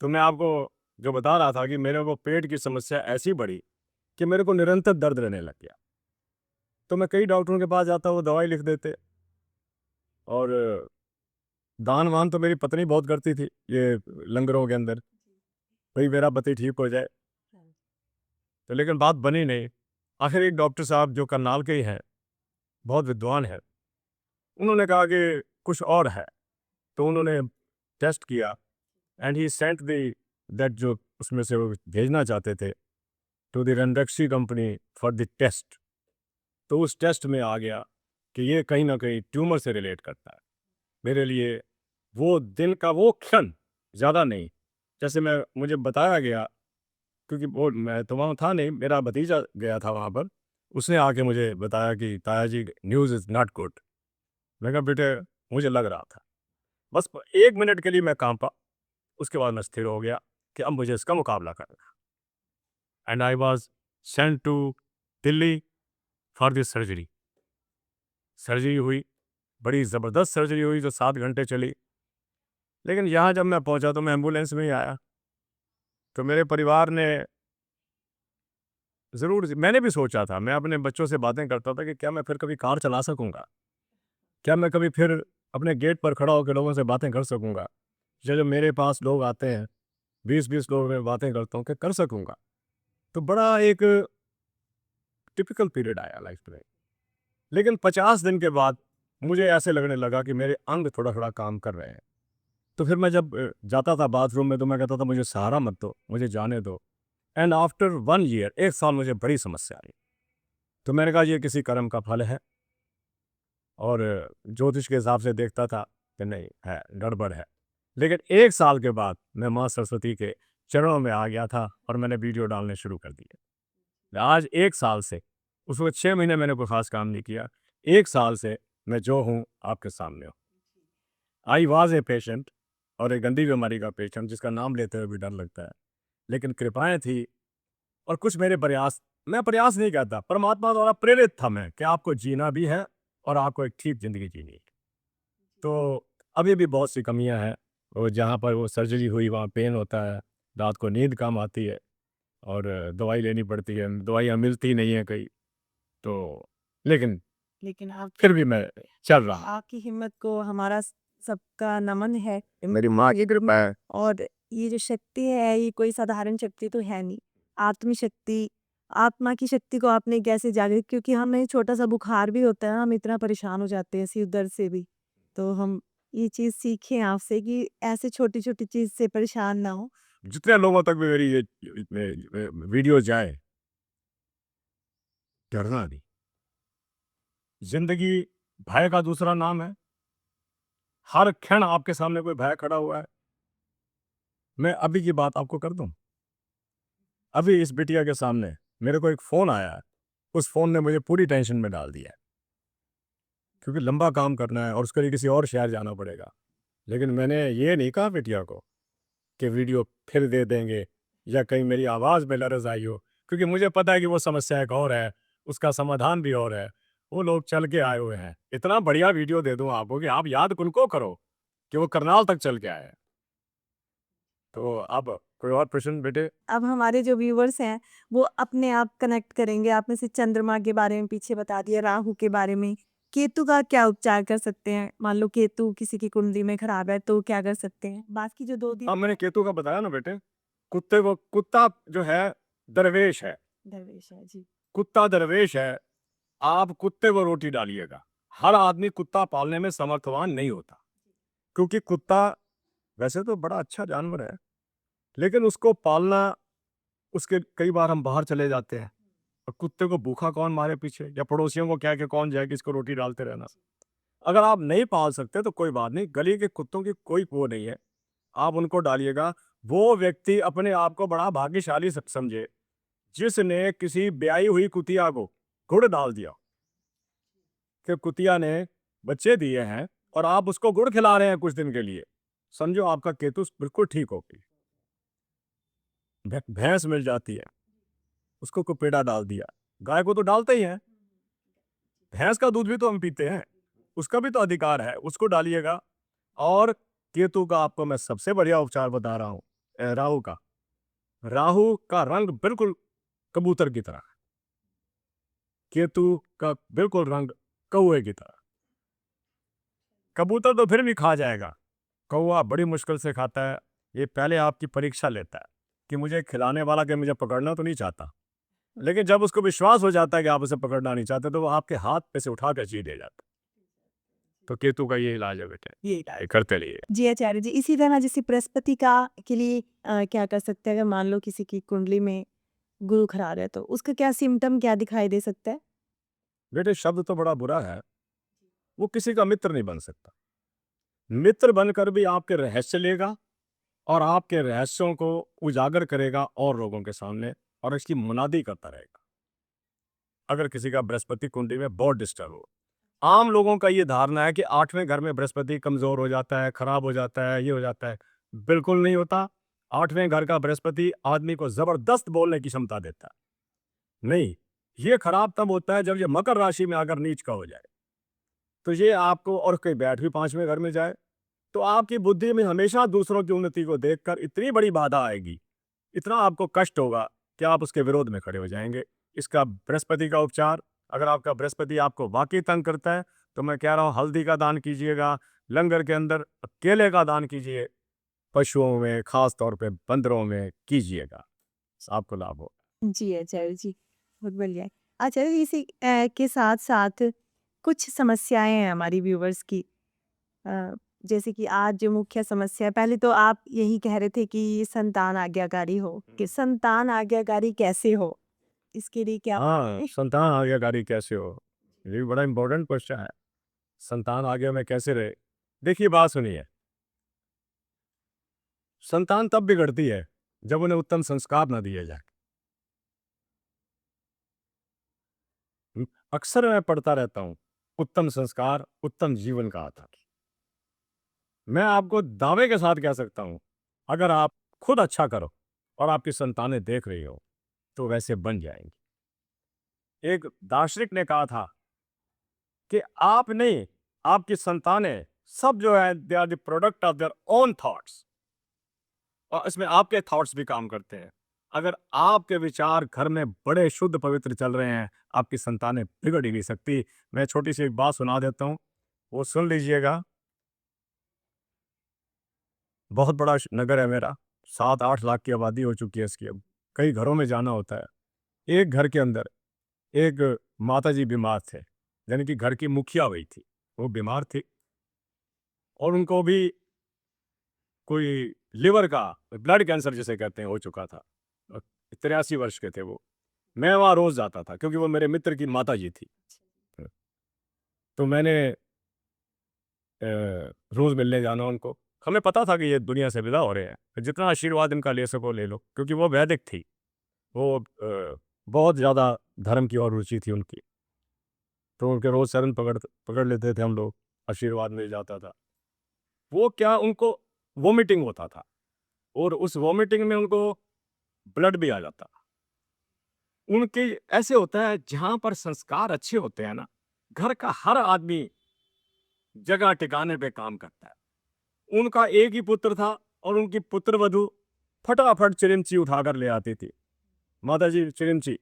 तो मैं आपको जो बता रहा था कि मेरे को पेट की समस्या ऐसी बढ़ी कि मेरे को निरंतर दर्द रहने लग गया। तो मैं कई डॉक्टरों के पास जाता, वो दवाई लिख देते और दान-वान तो मेरी पत्नी बहुत करती थी, ये लंगरों के अंदर, भई मेरा पति ठीक हो जाए। तो लेकिन बात बनी नहीं। आखिर एक डॉक्टर साहब जो करनाल के ही हैं, बहुत विद्वान हैं, उन्होंने कहा कि कुछ और है। तो उन्होंने टेस्ट किया and he sent the that जो उसमें से वो भेजना चाहते थे टू द रंडक्सी कंपनी फॉर द टेस्ट। तो उस टेस्ट में आ गया कि ये कहीं न कहीं ट्यूमर से रिलेट करता है। मेरे लिए वो दिन का वो क्षण ज़्यादा नहीं, जैसे मुझे बताया गया, क्योंकि वो मैं तो वहाँ था नहीं, मेरा भतीजा गया था वहाँ पर। उसने आके मुझे बताया कि ताया जी न्यूज़ इज़ नॉट गुड। मैं कहा बेटे मुझे लग रहा था। बस 1 मिनट के लिए मैं काँपा, उसके बाद मैं स्थिर हो गया कि अब मुझे इसका मुकाबला करना है। And I was sent to Delhi for this surgery. Surgery हुई, बड़ी ज़बरदस्त सर्जरी हुई जो 7 घंटे चली। लेकिन यहाँ जब मैं पहुँचा तो मैं एम्बुलेंस में ही आया। तो मेरे परिवार ने ज़रूर मैंने भी सोचा था, मैं अपने बच्चों से बातें करता था कि क्या मैं फिर कभी कार चला सकूँगा? क्या मैं कभी फिर अपने गेट पर खड़ा होकर लोगों से बातें कर सकूँगा? या जो मेरे पास लोग आते हैं, 20-20 लोगों में बातें करता हूँ, क्या कर सकूँगा? तो बड़ा एक टिपिकल पीरियड आया लाइफ में। लेकिन 50 दिन के बाद मुझे ऐसे लगने लगा कि मेरे अंग थोड़ा-थोड़ा काम कर रहे हैं। तो फिर मैं जब जाता था बाथरूम में तो मैं कहता था मुझे सहारा मत दो, मुझे जाने दो। एंड आफ्टर 1 ईयर 1 साल मुझे बड़ी समस्या आई। तो मैंने कहा ये किसी कर्म का फल है और ज्योतिष के हिसाब से देखता था कि नहीं है, गड़बड़ है। लेकिन 1 साल के बाद मैं माँ सरस्वती के चरणों में आ गया था और मैंने वीडियो डालने शुरू कर दिए। आज 1 साल से, उस वक़्त 6 महीने मैंने कोई ख़ास काम नहीं किया। 1 साल से मैं जो हूँ आपके सामने हूँ। आई वाज़ ए पेशेंट और एक गंदी बीमारी का पेशेंट जिसका नाम लेते हुए भी डर लगता है। लेकिन कृपाएँ थी और कुछ मेरे प्रयास, मैं प्रयास नहीं करता, परमात्मा द्वारा प्रेरित था मैं कि आपको जीना भी है और आपको एक ठीक ज़िंदगी जीनी है। तो अभी भी बहुत सी कमियां हैं, वो जहाँ पर वो सर्जरी हुई वहाँ पेन होता है, रात को नींद कम आती है और दवाई लेनी पड़ती है, दवाइयाँ मिलती नहीं हैं कहीं। तो लेकिन लेकिन आप फिर भी मैं चल रहा। आपकी हिम्मत को हमारा सबका नमन है। मेरी माँ की कृपा है। और ये जो शक्ति है ये कोई साधारण शक्ति तो है नहीं। आत्मशक्ति, आत्मा की शक्ति को आपने कैसे जागृत, क्योंकि हमें छोटा-सा बुखार भी होता है, हम इतना परेशान हो जाते हैं सिर दर्द से भी। तो हम ये चीज़ सीखें आपसे कि ऐसे छोटी-छोटी चीज़ से परेशान ना हों। जितने लोगों तक भी मेरी ये वीडियो जाए, डरना नहीं। जिंदगी भय का दूसरा नाम है। हर क्षण आपके सामने कोई भय खड़ा हुआ है। मैं अभी की बात आपको कर दूं, अभी इस बिटिया के सामने मेरे को एक फ़ोन आया है। उस फ़ोन ने मुझे पूरी टेंशन में डाल दिया है, क्योंकि लंबा काम करना है और उसके लिए किसी और शहर जाना पड़ेगा। लेकिन मैंने ये नहीं कहा बिटिया को कि वीडियो फिर दे देंगे या कहीं मेरी आवाज़ में लरज़ आई हो। क्योंकि मुझे पता है कि वो समस्या एक और है, उसका समाधान भी और है। वो लोग चल के आए हुए हैं। इतना बढ़िया वीडियो दे दूँ आपको कि आप याद उनको करो कि वो करनाल तक चल के आए हैं। तो अब कोई और प्रश्न बेटे? अब हमारे जो व्यूवर्स हैं, वो अपने आप कनेक्ट करेंगे। आपने से चंद्रमा के बारे में पीछे बता दिया, राहु के बारे में। केतु का क्या उपचार कर सकते हैं? मान लो केतु किसी की कुंडली में खराब है, तो क्या कर सकते हैं? बाकी जो 2 दिन अब मैंने केतु का बताया ना बेटे, कुत्ता जो है दरवेश है। दरवेश है, जी। कुत्ता दरवेश है, आप कुत्ते को रोटी डालिएगा। हर आदमी कुत्ता पालने में समर्थवान नहीं होता, क्योंकि कुत्ता वैसे तो बड़ा अच्छा जानवर है, लेकिन उसको पालना, उसके कई बार हम बाहर चले जाते हैं और कुत्ते को भूखा कौन मारे पीछे, या पड़ोसियों को क्या कि कौन जाए कि इसको रोटी डालते रहना। अगर आप नहीं पाल सकते तो कोई बात नहीं, गली के कुत्तों की कोई वो नहीं है, आप उनको डालिएगा। वो व्यक्ति अपने आप को बड़ा भाग्यशाली समझे जिसने किसी ब्याई हुई कुतिया को गुड़ डाल दिया, कि कुतिया ने बच्चे दिए हैं और आप उसको गुड़ खिला रहे हैं कुछ दिन के लिए, समझो आपका केतु बिल्कुल ठीक हो गई। भैंस मिल जाती है, उसको कोई पेड़ा डाल दिया, गाय को तो डालते ही हैं, भैंस का दूध भी तो हम पीते हैं, उसका भी तो अधिकार है, उसको डालिएगा। और केतु का आपको मैं सबसे बढ़िया उपचार बता रहा हूँ, राहु का। राहु का रंग बिल्कुल कबूतर की तरह है, केतु का बिल्कुल रंग कौए की तरह। कबूतर तो फिर भी खा जाएगा, कौआ बड़ी मुश्किल से खाता है। ये पहले आपकी परीक्षा लेता है कि मुझे खिलाने वाला कि मुझे पकड़ना तो नहीं चाहता, लेकिन जब उसको विश्वास हो जाता है कि आप उसे पकड़ना नहीं चाहते, तो वो आपके हाथ पे से उठा कर चीज दे जाता है। तो केतु का ये इलाज है बेटे, ये करते रहिए। जी आचार्य जी, इसी तरह जैसे बृहस्पति का के लिए क्या कर सकते हैं? अगर मान लो किसी की कुंडली में गुरु खराब है, तो उसका क्या सिम्पटम क्या दिखाई दे सकता है? बेटे शब्द तो बड़ा बुरा है, वो किसी का मित्र नहीं बन सकता। मित्र बनकर भी आपके रहस्य लेगा और आपके रहस्यों को उजागर करेगा और लोगों के सामने, और इसकी मुनादी करता रहेगा। अगर किसी का बृहस्पति कुंडली में बहुत डिस्टर्ब हो, आम लोगों का ये धारणा है कि 8वें घर में बृहस्पति कमजोर हो जाता है, खराब हो जाता है, ये हो जाता है। बिल्कुल नहीं होता। 8वें घर का बृहस्पति आदमी को जबरदस्त बोलने की क्षमता देता है। नहीं, ये खराब तब होता है जब ये मकर राशि में अगर नीच का हो जाए, तो ये आपको, और कोई बैठ भी 5वें घर में जाए, तो आपकी बुद्धि में हमेशा दूसरों की उन्नति को देखकर इतनी बड़ी बाधा आएगी, इतना आपको कष्ट होगा कि आप उसके विरोध में खड़े हो जाएंगे। इसका बृहस्पति का उपचार, अगर आपका बृहस्पति आपको वाकई तंग करता है, तो मैं कह रहा हूँ हल्दी का दान कीजिएगा, लंगर के अंदर केले का दान कीजिए, पशुओं में खास तौर पे बंदरों में कीजिएगा, आपको लाभ हो। जी आचार्य जी, बहुत बढ़िया है। आचार्य जी, इसी के साथ-साथ कुछ समस्याएँ हैं हमारी व्यूअर्स की। अ, जैसे कि आज जो मुख्य समस्या, पहले तो आप यही कह रहे थे कि संतान आज्ञाकारी हो, कि संतान आज्ञाकारी कैसे हो? इसके लिए क्या हाँ, उपाय? संतान आज्ञाकारी कैसे हो, ये भी बड़ा इंपॉर्टेंट क्वेश्चन है। संतान आज्ञा में कैसे रहे? देखिए बात सुनिए, संतान तब बिगड़ती है जब उन्हें उत्तम संस्कार न दिए जाए। अक्सर मैं पढ़ता रहता हूँ, उत्तम संस्कार उत्तम जीवन का आधार। मैं आपको दावे के साथ कह सकता हूँ, अगर आप खुद अच्छा करो और आपकी संतानें देख रही हो, तो वैसे बन जाएंगी। एक दार्शनिक ने कहा था कि आप नहीं, आपकी संतानें सब जो है, they are the product of their own thoughts, और इसमें आपके थॉट्स भी काम करते हैं। अगर आपके विचार घर में बड़े शुद्ध पवित्र चल रहे हैं, आपकी संतानें बिगड़ ही नहीं सकती। मैं छोटी सी एक बात सुना देता हूँ, वो सुन लीजिएगा। बहुत बड़ा नगर है मेरा, 7-8 लाख की आबादी हो चुकी है इसकी अब, कई घरों में जाना होता है। एक घर के अंदर एक माता जी बीमार थे, यानी कि घर की मुखिया वही थी, वो बीमार थी और उनको भी कोई लिवर का, ब्लड कैंसर जिसे कहते हैं, हो चुका था। 83 वर्ष के थे वो। मैं वहाँ रोज जाता था क्योंकि वो मेरे मित्र की माता जी थी। तो मैंने रोज मिलने जाना उनको। हमें पता था कि ये दुनिया से विदा हो रहे हैं, जितना आशीर्वाद इनका ले सको ले लो, क्योंकि वो वैदिक थी। वो बहुत ज़्यादा धर्म की और रुचि थी उनकी। तो उनके रोज चरण पकड़ पकड़ लेते थे हम लोग, आशीर्वाद मिल जाता था। वो क्या, उनको वोमिटिंग होता था और उस वोमिटिंग में उनको ब्लड भी आ जाता। उनके ऐसे होता है जहां पर संस्कार अच्छे होते हैं ना, घर का हर आदमी जगह टिकाने पे काम करता है। उनका एक ही पुत्र था और उनकी पुत्र वधु फटाफट चिरिमची उठाकर ले आती थी। माता जी चिरिमची,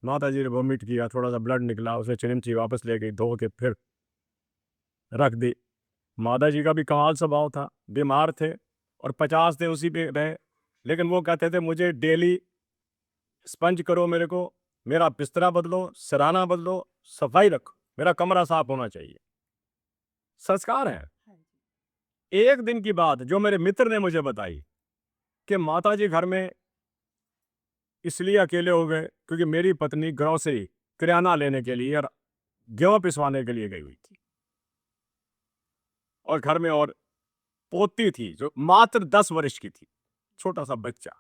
माता जी ने वॉमिट किया, थोड़ा सा ब्लड निकला, उसे चिरिमची वापस ले गई, धो के फिर रख दी। माता जी का भी कमाल स्वभाव था, बीमार थे और 50 दिन उसी पे रहे, लेकिन वो कहते थे मुझे डेली स्पंज करो, मेरे को मेरा बिस्तरा बदलो, सिराना बदलो, सफाई रखो, मेरा कमरा साफ होना चाहिए। संस्कार है। एक दिन की बात जो मेरे मित्र ने मुझे बताई कि माता जी घर में इसलिए अकेले हो गए क्योंकि मेरी पत्नी ग्रोसरी किराना लेने के लिए और गेहूं पिसवाने के लिए गई हुई थी, और घर में और पोती थी जो मात्र 10 वर्ष की थी, छोटा सा बच्चा।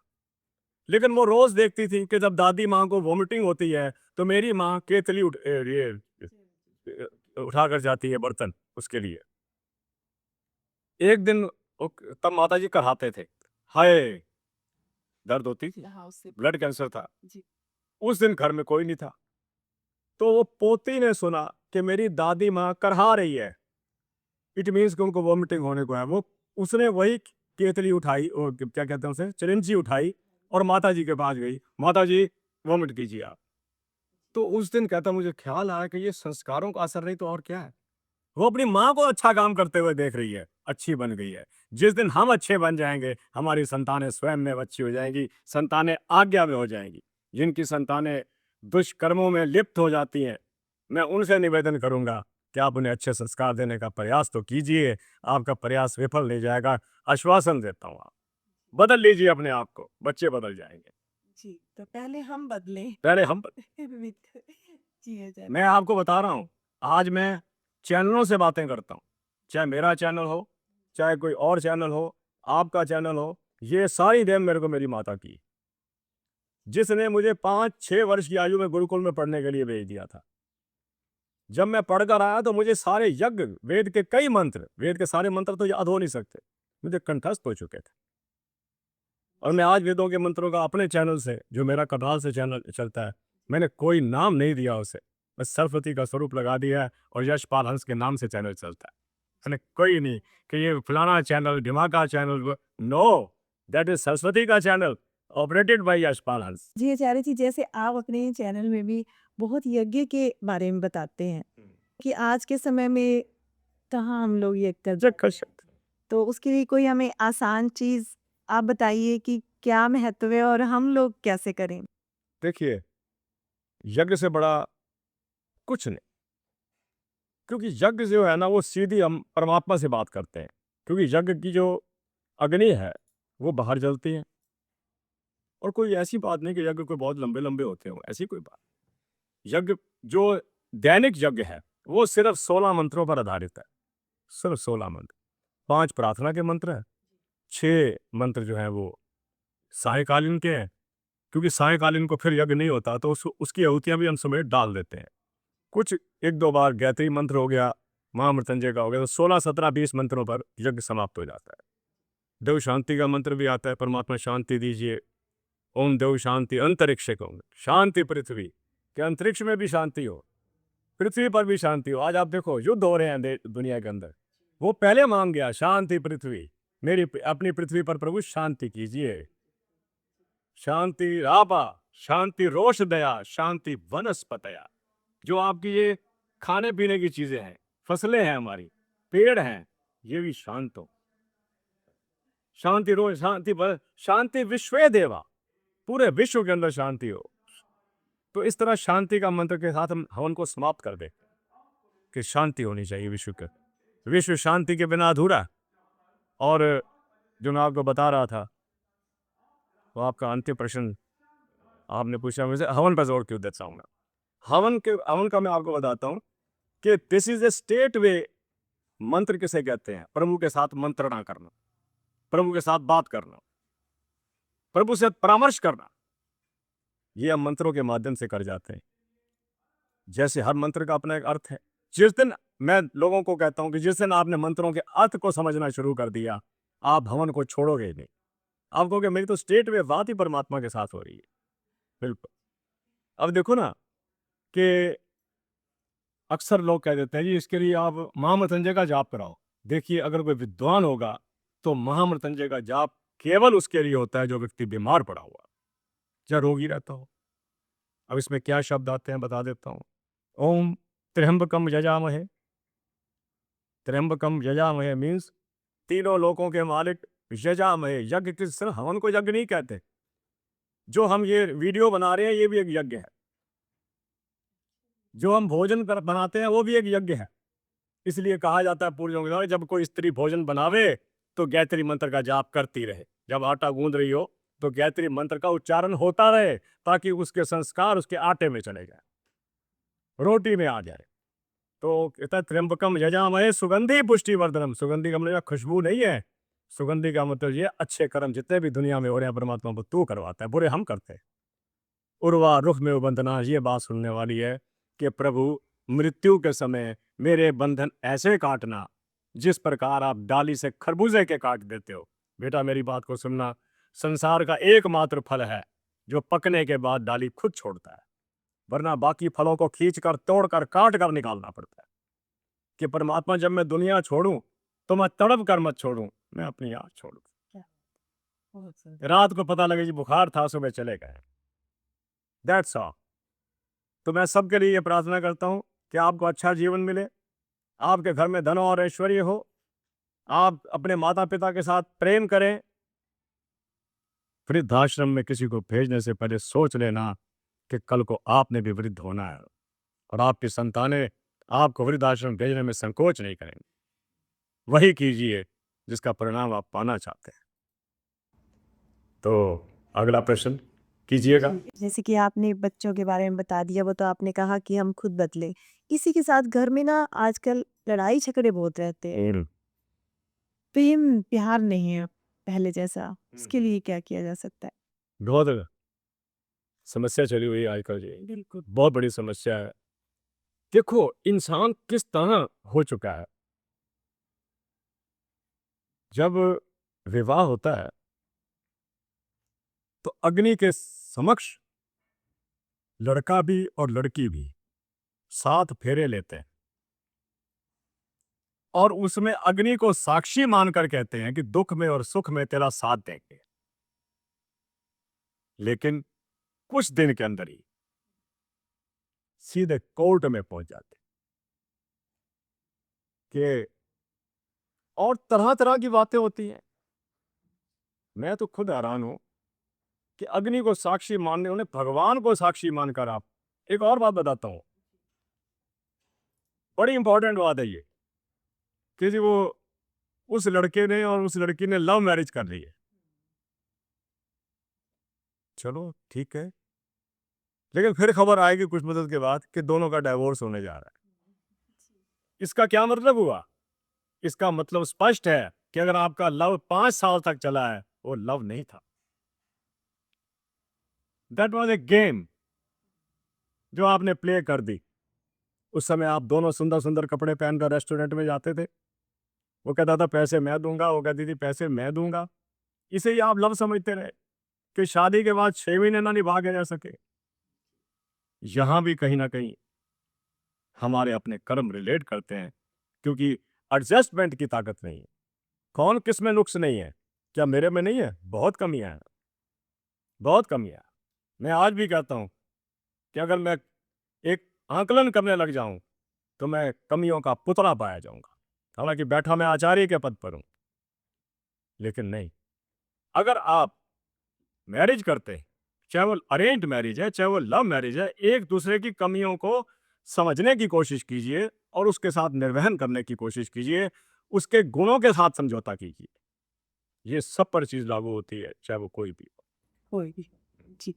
लेकिन वो रोज देखती थी कि जब दादी माँ को वॉमिटिंग होती है तो मेरी माँ केतली उठाकर जाती है बर्तन उसके लिए। एक दिन तब माता जी कराते थे, हाय दर्द होती थी, ब्लड कैंसर था। उस दिन घर में कोई नहीं था, तो वो पोती ने सुना कि मेरी दादी माँ करहा रही है, इट मीन्स कि उनको वॉमिटिंग होने को है। वो उसने वही केतली उठाई और क्या कहते हैं उसे, चिरिंजी उठाई और माता जी के पास गई, माता जी वॉमिट कीजिए आप। तो उस दिन कहता मुझे ख्याल आया कि ये संस्कारों का असर नहीं तो और क्या है। वो अपनी माँ को अच्छा काम करते हुए देख रही है, अच्छी बन गई है। जिस दिन हम अच्छे बन जाएंगे हमारी संतानें स्वयं में अच्छी हो जाएंगी, संतानें आज्ञा में हो जाएंगी। जिनकी संतानें दुष्कर्मों में लिप्त हो जाती हैं, मैं उनसे निवेदन करूंगा कि आप उन्हें अच्छे संस्कार देने का प्रयास तो कीजिए, आपका प्रयास विफल नहीं जाएगा, आश्वासन देता हूँ। आप बदल लीजिए अपने आप को, बच्चे बदल जाएंगे। जी, तो पहले हम बदलें। पहले हम जी आचार्य। मैं आपको बता रहा हूँ, आज मैं चैनलों से बातें करता हूँ, चाहे मेरा चैनल हो, चाहे कोई और चैनल हो, आपका चैनल हो, ये सारी देन मेरे को मेरी माता की, जिसने मुझे 5-6 वर्ष की आयु में गुरुकुल में पढ़ने के लिए भेज दिया था। जब मैं पढ़कर आया तो मुझे सारे यज्ञ, वेद के कई मंत्र, वेद के सारे मंत्र तो याद हो नहीं सकते, मुझे कंठस्थ हो चुके थे। और मैं आज वेदों के मंत्रों का अपने चैनल से, जो मेरा करनाल से चैनल चलता है, मैंने कोई नाम नहीं दिया उसे, बस सरस्वती का स्वरूप लगा दिया है और यशपाल हंस के नाम से चैनल चलता है। मैंने कोई नहीं कि ये फलाना चैनल, ढिमाका channel, no, that is Saraswati का चैनल ऑपरेटेड बाय यशपाल हंस। जी आचार्य जी, जैसे आप अपने चैनल में भी बहुत यज्ञ के बारे में बताते हैं कि आज के समय में कहाँ हम लोग यज्ञ कर सकते, तो उसके लिए कोई हमें आसान चीज आप बताइए कि क्या महत्व है और हम लोग कैसे करें। देखिए, यज्ञ से बड़ा कुछ नहीं, क्योंकि यज्ञ जो है ना वो सीधी हम परमात्मा से बात करते हैं, क्योंकि यज्ञ की जो अग्नि है वो बाहर जलती है। और कोई ऐसी बात नहीं कि यज्ञ कोई बहुत लंबे लंबे होते हो, ऐसी कोई बात। यज्ञ जो दैनिक यज्ञ है वो सिर्फ 16 मंत्रों पर आधारित है, सिर्फ 16 मंत्र। 5 प्रार्थना के मंत्र हैं, 6 मंत्र जो है वो सायकालीन के हैं, क्योंकि सायकालीन को फिर यज्ञ नहीं होता तो उसकी आहुतियां भी हम समेत डाल देते हैं। कुछ 1-2 बार गायत्री मंत्र हो गया, महामृत्युंजय का हो गया, तो 16, 17, 20 मंत्रों पर यज्ञ समाप्त हो जाता है। देव शांति का मंत्र भी आता है, परमात्मा शांति दीजिए, ओम देव शांति अंतरिक्ष को, शांति पृथ्वी के, अंतरिक्ष में भी शांति हो, पृथ्वी पर भी शांति हो। आज आप देखो युद्ध हो रहे हैं दुनिया के अंदर, वो पहले मांग गया शांति पृथ्वी, मेरी अपनी पृथ्वी पर प्रभु शांति कीजिए। शांति रापा, शांति रोष दया, शांति वनस्पतया। जो आपकी ये खाने पीने की चीजें हैं, फसलें हैं, हमारी पेड़ हैं, ये भी शांत हो। शांति रोज शांति शांति विश्वे देवा, पूरे विश्व के अंदर शांति हो। तो इस तरह शांति का मंत्र के साथ हम हवन को समाप्त कर दे कि शांति होनी चाहिए विश्व के, विश्व शांति के बिना अधूरा। और जो मैं आपको बता रहा था वो आपका अंतिम प्रश्न आपने पूछा मुझे, हवन पर जोर क्यों देता हूँ मैं। हवन का मैं आपको बताता हूँ कि दिस इज ए स्टेट वे। मंत्र किसे कहते हैं? प्रभु के साथ मंत्रणा करना, प्रभु के साथ बात करना, प्रभु से परामर्श करना, ये हम मंत्रों के माध्यम से कर जाते हैं। जैसे हर मंत्र का अपना एक अर्थ है। जिस दिन मैं लोगों को कहता हूं कि जिस दिन आपने मंत्रों के अर्थ को समझना शुरू कर दिया, आप हवन को छोड़ोगे ही नहीं। आप कहोगे मेरी तो स्टेट वे बात ही परमात्मा के साथ हो रही है। बिल्कुल, अब देखो ना कि अक्सर लोग कह देते हैं जी इसके लिए आप महामृत्युंजय का जाप कराओ। देखिए अगर कोई विद्वान होगा तो महामृत्युंजय का जाप केवल उसके लिए होता है जो व्यक्ति बीमार पड़ा हुआ या रोगी रहता हो। अब इसमें क्या शब्द आते हैं बता देता हूँ। ओम त्र्यंबकम यजामहे। त्र्यंबकम यजामहे मीन्स तीनों लोकों के मालिक यजामहे। यज्ञ किस तरह हवन को यज्ञ नहीं कहते। जो हम ये वीडियो बना रहे हैं ये भी एक यज्ञ है। जो हम भोजन बनाते हैं वो भी एक यज्ञ है। इसलिए कहा जाता है पूर्वजों के द्वारा जब कोई स्त्री भोजन बनावे तो गायत्री मंत्र का जाप करती रहे। जब आटा गूंद रही हो तो गायत्री मंत्र का उच्चारण होता रहे ताकि उसके संस्कार उसके आटे में चले जाए, रोटी में आ जाए। तो कहता है त्र्यंबकम यजामहे सुगंधि पुष्टिवर्धनम। सुगंधि का मतलब खुशबू नहीं है। सुगंधि का मतलब ये अच्छे कर्म जितने भी दुनिया में हो रहे हैं परमात्मा को तू करवाता है, बुरे हम करते हैं। उर्वा रुख में बंधना, ये बात सुनने वाली है कि प्रभु मृत्यु के समय मेरे बंधन ऐसे काटना जिस प्रकार आप डाली से खरबूजे के काट देते हो। बेटा मेरी बात को सुनना, संसार का एकमात्र फल है जो पकने के बाद डाली खुद छोड़ता है, वरना बाकी फलों को खींच कर तोड़ कर काट कर निकालना पड़ता है। कि परमात्मा जब मैं दुनिया छोड़ूं तो मैं तड़प कर मत छोड़ूं, मैं अपनी आँख छोड़ूं। रात को पता लगे जी बुखार था, सुबह चले गए। That's all. तो मैं सबके लिए ये प्रार्थना करता हूँ कि आपको अच्छा जीवन मिले, आपके घर में धन और ऐश्वर्य हो, आप अपने माता पिता के साथ प्रेम करें। वृद्धाश्रम में किसी को भेजने से पहले सोच लेना कि कल को आपने भी वृद्ध होना है और आपकी संतानें आपको वृद्धाश्रम भेजने में संकोच नहीं करेंगे। वही कीजिए जिसका परिणाम आप पाना चाहते हैं। तो अगला प्रश्न कीजिएगा। जैसे कि आपने बच्चों के बारे में बता दिया, वो तो आपने कहा कि हम खुद बदले। इसी के साथ घर में ना आजकल लड़ाई झगड़े बहुत रहते हैं, प्रेम प्यार नहीं है पहले जैसा। इसके लिए क्या किया जा सकता है? बहुत समस्या चली हुई है आजकल जी, बिल्कुल। बहुत बड़ी समस्या है। देखो इंसान किस तरह हो चुका है। जब विवाह होता है तो अग्नि के समक्ष लड़का भी और लड़की भी 7 फेरे लेते हैं और उसमें अग्नि को साक्षी मानकर कहते हैं कि दुख में और सुख में तेरा साथ देंगे। लेकिन कुछ दिन के अंदर ही सीधे कोर्ट में पहुंच जाते कि और तरह तरह की बातें होती हैं। मैं तो खुद हैरान हूं कि अग्नि को साक्षी मानने उन्हें भगवान को साक्षी मानकर आप। एक और बात बताता हूं, बड़ी इंपॉर्टेंट बात है ये कि जी वो उस लड़के ने और उस लड़की ने लव मैरिज कर ली है। चलो ठीक है, लेकिन फिर खबर आएगी कुछ मदद के बाद कि दोनों का डाइवोर्स होने जा रहा है। इसका क्या मतलब हुआ? इसका मतलब स्पष्ट है कि अगर आपका लव 5 साल तक चला है वो लव नहीं था, दैट वाज ए गेम जो आपने प्ले कर दी। उस समय आप दोनों सुंदर सुंदर कपड़े पहनकर रेस्टोरेंट में जाते थे। वो कहता था पैसे मैं दूंगा, वो कहती थी पैसे मैं दूंगा। इसे ही आप लव समझते रहे कि शादी के बाद 6 महीने ना निभा के रह सके। यहां भी कहीं ना कहीं हमारे अपने कर्म रिलेट करते हैं, क्योंकि एडजस्टमेंट की ताकत नहीं है। कौन किस में नुक्स नहीं है? क्या मेरे में नहीं है? बहुत कमियां हैं, बहुत कमियां। मैं आज भी कहता हूं कि अगर मैं एक आंकलन करने लग जाऊं तो मैं कमियों का पुतला पाया जाऊंगा। हालांकि बैठा मैं आचार्य के पद पर हूं, लेकिन नहीं, अगर आप मैरिज करते हैं, चाहे वो अरेंज्ड मैरिज है चाहे वो लव मैरिज है, एक दूसरे की कमियों को समझने की कोशिश कीजिए और उसके साथ निर्वहन करने की कोशिश कीजिए, उसके गुणों के साथ समझौता कीजिए। ये सब पर चीज लागू होती है, चाहे वो कोई भी हो। कोई भी। जी।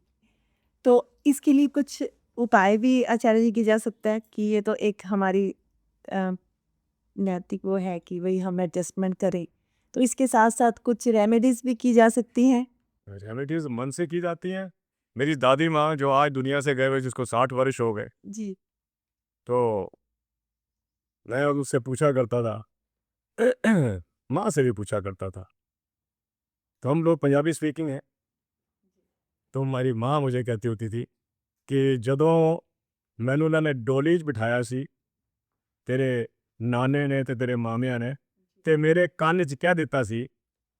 तो इसके लिए कुछ उपाय भी आचार्य जी की जा सकता है कि ये तो एक हमारी अ, नैतिक वो है कि वही हम एडजस्टमेंट करें। तो इसके साथ-साथ कुछ रेमेडीज़ भी की जा सकती हैं? रेमेडीज मन से की जाती हैं। मेरी दादी माँ जो आज दुनिया से गए हुए, जिसको 60 वर्ष हो गए, जी। तो मैं उससे पूछा करता था माँ से भी पूछा करता था। तो हम लोग पंजाबी स्पीकिंग है, तो हमारी माँ मुझे कहती होती थी ਕਿ ਜਦੋਂ ਮੈਨੂੰ ਉਹਨਾਂ ਨੇ ਡੋਲੀ 'ਚ ਬਿਠਾਇਆ ਸੀ, ਤੇਰੇ ਨਾਨੇ ਨੇ ਤੇ ਤੇਰੇ ਮਾਮਿਆਂ ਨੇ, ਤੇ ਮੇਰੇ ਕੰਨ 'ਚ ਕਹਿ ਦਿੱਤਾ ਸੀ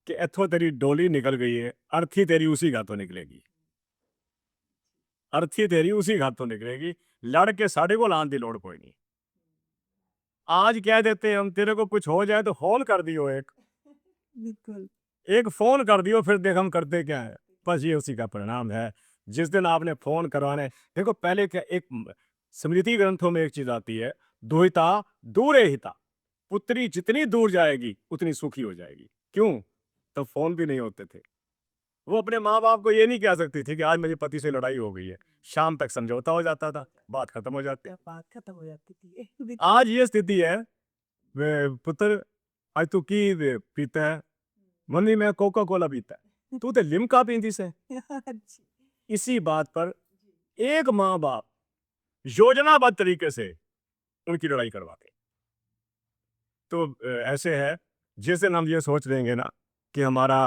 ਕਿ ਇੱਥੋਂ ਤੇਰੀ ਡੋਲੀ ਨਿਕਲ ਗਈ ਹੈ, ਅਰਥੀ ਤੇਰੀ ਉसी घातों निकलेगी, ਅਰਥੀ ਤੇਰੀ ਉसी घातों निकलेगी, लड़ के साढ़े को आने की लोड़ कोई नहीं। आज कह देते हम तेरे को कुछ हो जाए तो फोन कर दियो, बिल्कुल। एक फोन कर दियो, फिर देख हम करते क्या है। बस ये उसी का परिणाम है। जिस दिन आपने फोन करवाने, देखो पहले क्या, एक स्मृति ग्रंथों में एक चीज आती है, दुहिता दूरे हिता, पुत्री जितनी दूर जाएगी उतनी सुखी हो जाएगी। क्यों? तब फोन भी नहीं होते थे। वो अपने माँ बाप को ये नहीं कह सकती थी कि आज मेरे पति से लड़ाई हो गई है, शाम तक समझौता हो जाता था, बात खत्म हो जाती। बात खत्म हो जाती थी। आज ये स्थिति है, वे पुत्र आज तू की पीता है, मम्मी मैं कोका कोला पीता है, तू तो लिमका पीती से। इसी बात पर एक माँ बाप योजनाबद्ध तरीके से उनकी लड़ाई करवाते। तो ऐसे है, जिस दिन हम ये सोच लेंगे ना कि हमारा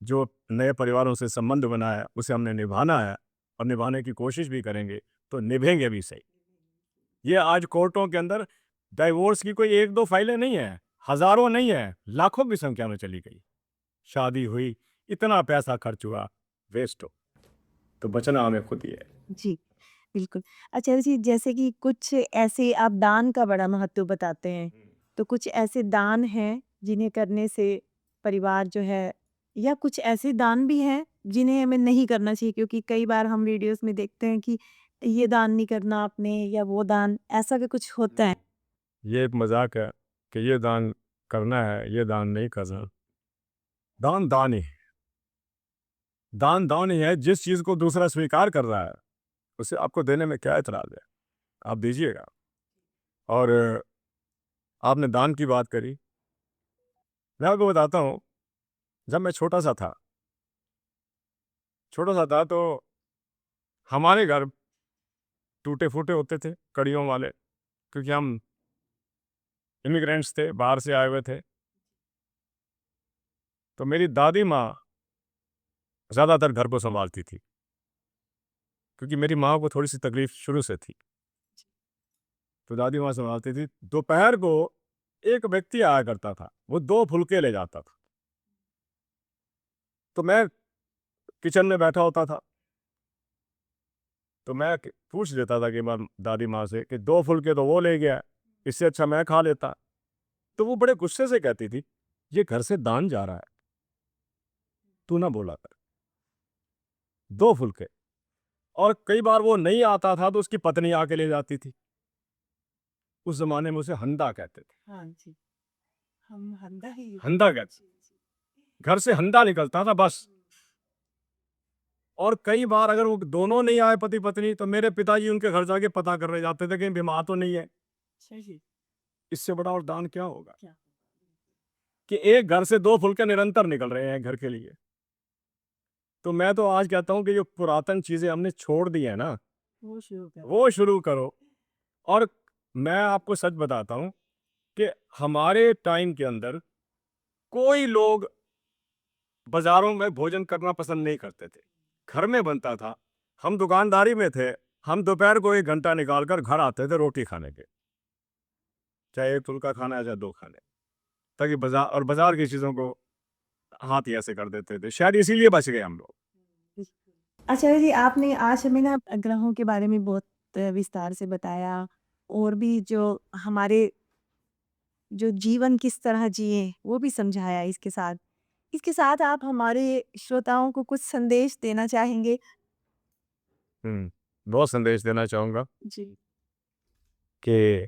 जो नए परिवारों से संबंध बना है उसे हमने निभाना है और निभाने की कोशिश भी करेंगे, तो निभेंगे भी सही। ये आज कोर्टों के अंदर डाइवोर्स की कोई एक दो फाइलें नहीं है, हजारों नहीं है, लाखों की संख्या में चली गई। शादी हुई, इतना पैसा खर्च हुआ, वेस्ट हो, तो बचना हमें खुद ही है। जी, बिल्कुल। अच्छा जी, जैसे कि कुछ ऐसे आप दान का बड़ा महत्व बताते हैं, तो कुछ ऐसे दान हैं जिन्हें करने से परिवार जो है, या कुछ ऐसे दान भी हैं जिन्हें हमें नहीं करना चाहिए, क्योंकि कई बार हम वीडियोस में देखते हैं कि ये दान नहीं करना आपने, या वो दान, ऐसा भी कुछ होता है। ये एक मजाक है कि ये दान करना है, ये दान नहीं करना। दान दान ही है, दान दान ही है। जिस चीज को दूसरा स्वीकार कर रहा है उसे आपको देने में क्या एतराज है, आप दीजिएगा। और आपने दान की बात करी, मैं आपको बताता हूँ, जब मैं छोटा सा था तो हमारे घर टूटे फूटे होते थे, कड़ियों वाले, क्योंकि हम इमिग्रेंट्स थे, बाहर से आए हुए थे। तो मेरी दादी माँ ज़्यादातर घर को संभालती थी, क्योंकि मेरी माँ को थोड़ी सी तकलीफ शुरू से थी, तो दादी माँ संभालती थी। दोपहर को एक व्यक्ति आया करता था, वो 2 फुलके ले जाता था, तो मैं किचन में बैठा होता था, तो मैं पूछ लेता था कि दादी माँ से कि 2 फुलके तो वो ले गया, इससे अच्छा मैं खा लेता। तो वो बड़े गुस्से से कहती थी, ये घर से दान जा रहा है, तू ना बोला कर। 2 फुलके। और कई बार वो नहीं आता था तो उसकी पत्नी आके ले जाती थी। उस जमाने में उसे हंदा कहते थे। हाँ जी, हम हंदा ही हंदा कहते, घर से हंदा निकलता था बस। और कई बार अगर वो दोनों नहीं आए पति पत्नी, तो मेरे पिताजी उनके घर जाके पता करने जाते थे कि बीमार तो नहीं है। इससे बड़ा और दान क्या होगा कि एक घर से 2 फुलके निरंतर निकल रहे हैं घर के लिए। तो मैं तो आज कहता हूँ कि जो पुरातन चीजें हमने छोड़ दी है ना, वो शुरू करो। और मैं आपको सच बताता हूँ कि हमारे टाइम के अंदर कोई लोग बाजारों में भोजन करना पसंद नहीं करते थे, घर में बनता था। हम दुकानदारी में थे, हम दोपहर को 1 घंटा निकालकर घर आते थे रोटी खाने के, चाहे 1 फुल्का खाना है चाहे 2 खाने, ताकि बाजार की चीजों को हाथ ही ऐसे कर देते थे। शायद इसीलिए बच गए हम लोग। अच्छा जी, आपने आज हमें ना ग्रहों के बारे में बहुत विस्तार से बताया, और भी जो हमारे जो जीवन किस तरह जिए वो भी समझाया। इसके साथ आप हमारे श्रोताओं को कुछ संदेश देना चाहेंगे? बहुत संदेश देना चाहूंगा जी। कि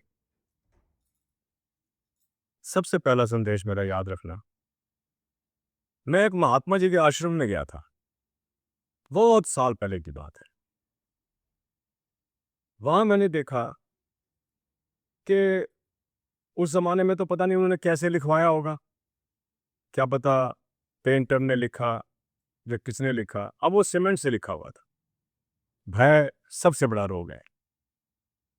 सबसे पहला संदेश मेरा याद रखना, मैं एक महात्मा जी के आश्रम में गया था, बहुत साल पहले की बात है। वहां मैंने देखा कि उस जमाने में तो पता नहीं उन्होंने कैसे लिखवाया होगा, क्या पता पेंटर ने लिखा या किसने लिखा। अब वो सीमेंट से लिखा हुआ था, भय सबसे बड़ा रोग है।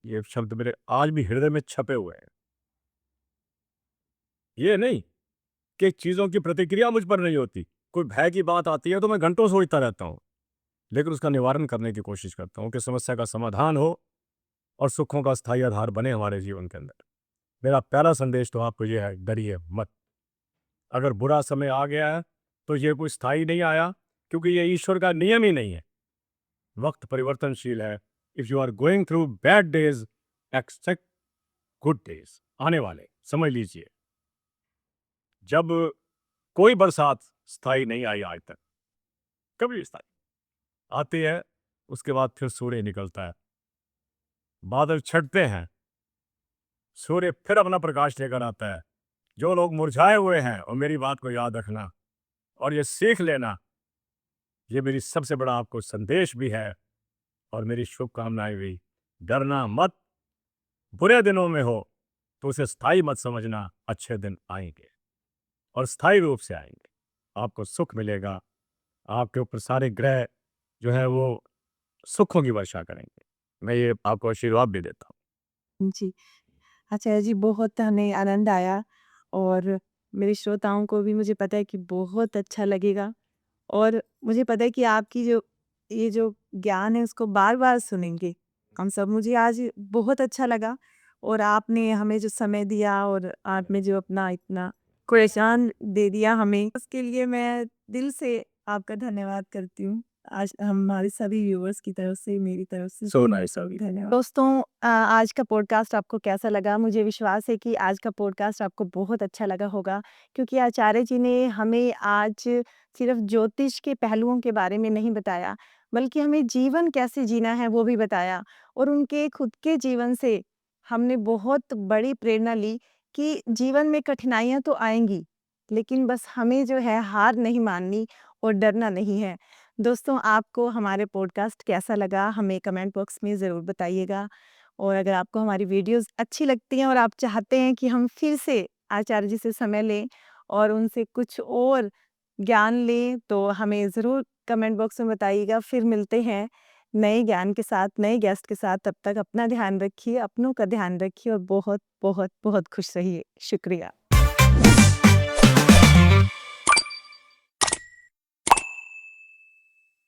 ये शब्द मेरे आज भी हृदय में छपे हुए हैं। ये नहीं कि चीजों की प्रतिक्रिया मुझ पर नहीं होती, कोई भय की बात आती है तो मैं घंटों सोचता रहता हूँ, लेकिन उसका निवारण करने की कोशिश करता हूँ कि समस्या का समाधान हो और सुखों का स्थायी आधार बने हमारे जीवन के अंदर। मेरा पहला संदेश तो आपको ये है, डरिए मत। अगर बुरा समय आ गया है तो ये कोई स्थायी नहीं आया, क्योंकि ये ईश्वर का नियम ही नहीं है। वक्त परिवर्तनशील है। If you are going through bad days, expect good days आने वाले, समझ लीजिए। जब कोई बरसात स्थायी नहीं आई आज तक, कभी भी स्थायी आती है, उसके बाद फिर सूर्य निकलता है, बादल छटते हैं, सूर्य फिर अपना प्रकाश लेकर आता है। जो लोग मुरझाए हुए हैं, और मेरी बात को याद रखना और ये सीख लेना, ये मेरी सबसे बड़ा आपको संदेश भी है और मेरी शुभकामनाएं भी। डरना मत। बुरे दिनों में हो तो उसे स्थायी मत समझना, अच्छे दिन आएंगे और स्थायी रूप से आएंगे। आपको सुख मिलेगा, आपके ऊपर सारे ग्रह जो है वो सुखों की वर्षा करेंगे। मैं ये आपको आशीर्वाद भी देता हूँ। जी। आचार्य जी, बहुत हमें आनंद आया और मेरे श्रोताओं को भी मुझे पता है कि बहुत अच्छा लगेगा और मुझे पता है कि आपकी जो ये जो ज्ञान है उसको बार-बार सुनेंगे हम सब। मुझे आज बहुत अच्छा लगा और आपने हमें जो समय दिया और आपने जो अपना इतना क्वेश्चन दे दिया हमें, उसके लिए मैं दिल से आपका धन्यवाद करती हूँ। आज हमारे सभी व्यूअर्स की तरफ से, मेरी तरफ से So nice of you. धन्यवाद। दोस्तों, आज का पॉडकास्ट आपको कैसा लगा? मुझे विश्वास है कि आज का पॉडकास्ट आपको बहुत अच्छा लगा होगा, क्योंकि आचार्य जी ने हमें आज सिर्फ ज्योतिष के पहलुओं के बारे में नहीं बताया, बल्कि हमें जीवन कैसे जीना है वो भी बताया और उनके खुद के जीवन से हमने बहुत बड़ी प्रेरणा ली कि जीवन में कठिनाइयाँ तो आएँगी, लेकिन बस हमें जो है हार नहीं माननी और डरना नहीं है। दोस्तों, आपको हमारे पॉडकास्ट कैसा लगा हमें कमेंट बॉक्स में ज़रूर बताइएगा और अगर आपको हमारी वीडियोस अच्छी लगती हैं और आप चाहते हैं कि हम फिर से आचार्य जी से समय लें और उनसे कुछ और ज्ञान लें, तो हमें ज़रूर कमेंट बॉक्स में बताइएगा। फिर मिलते हैं नए ज्ञान के साथ, नए गेस्ट के साथ। तब तक अपना ध्यान रखिए, अपनों का ध्यान रखिए और बहुत बहुत बहुत खुश रहिए। शुक्रिया।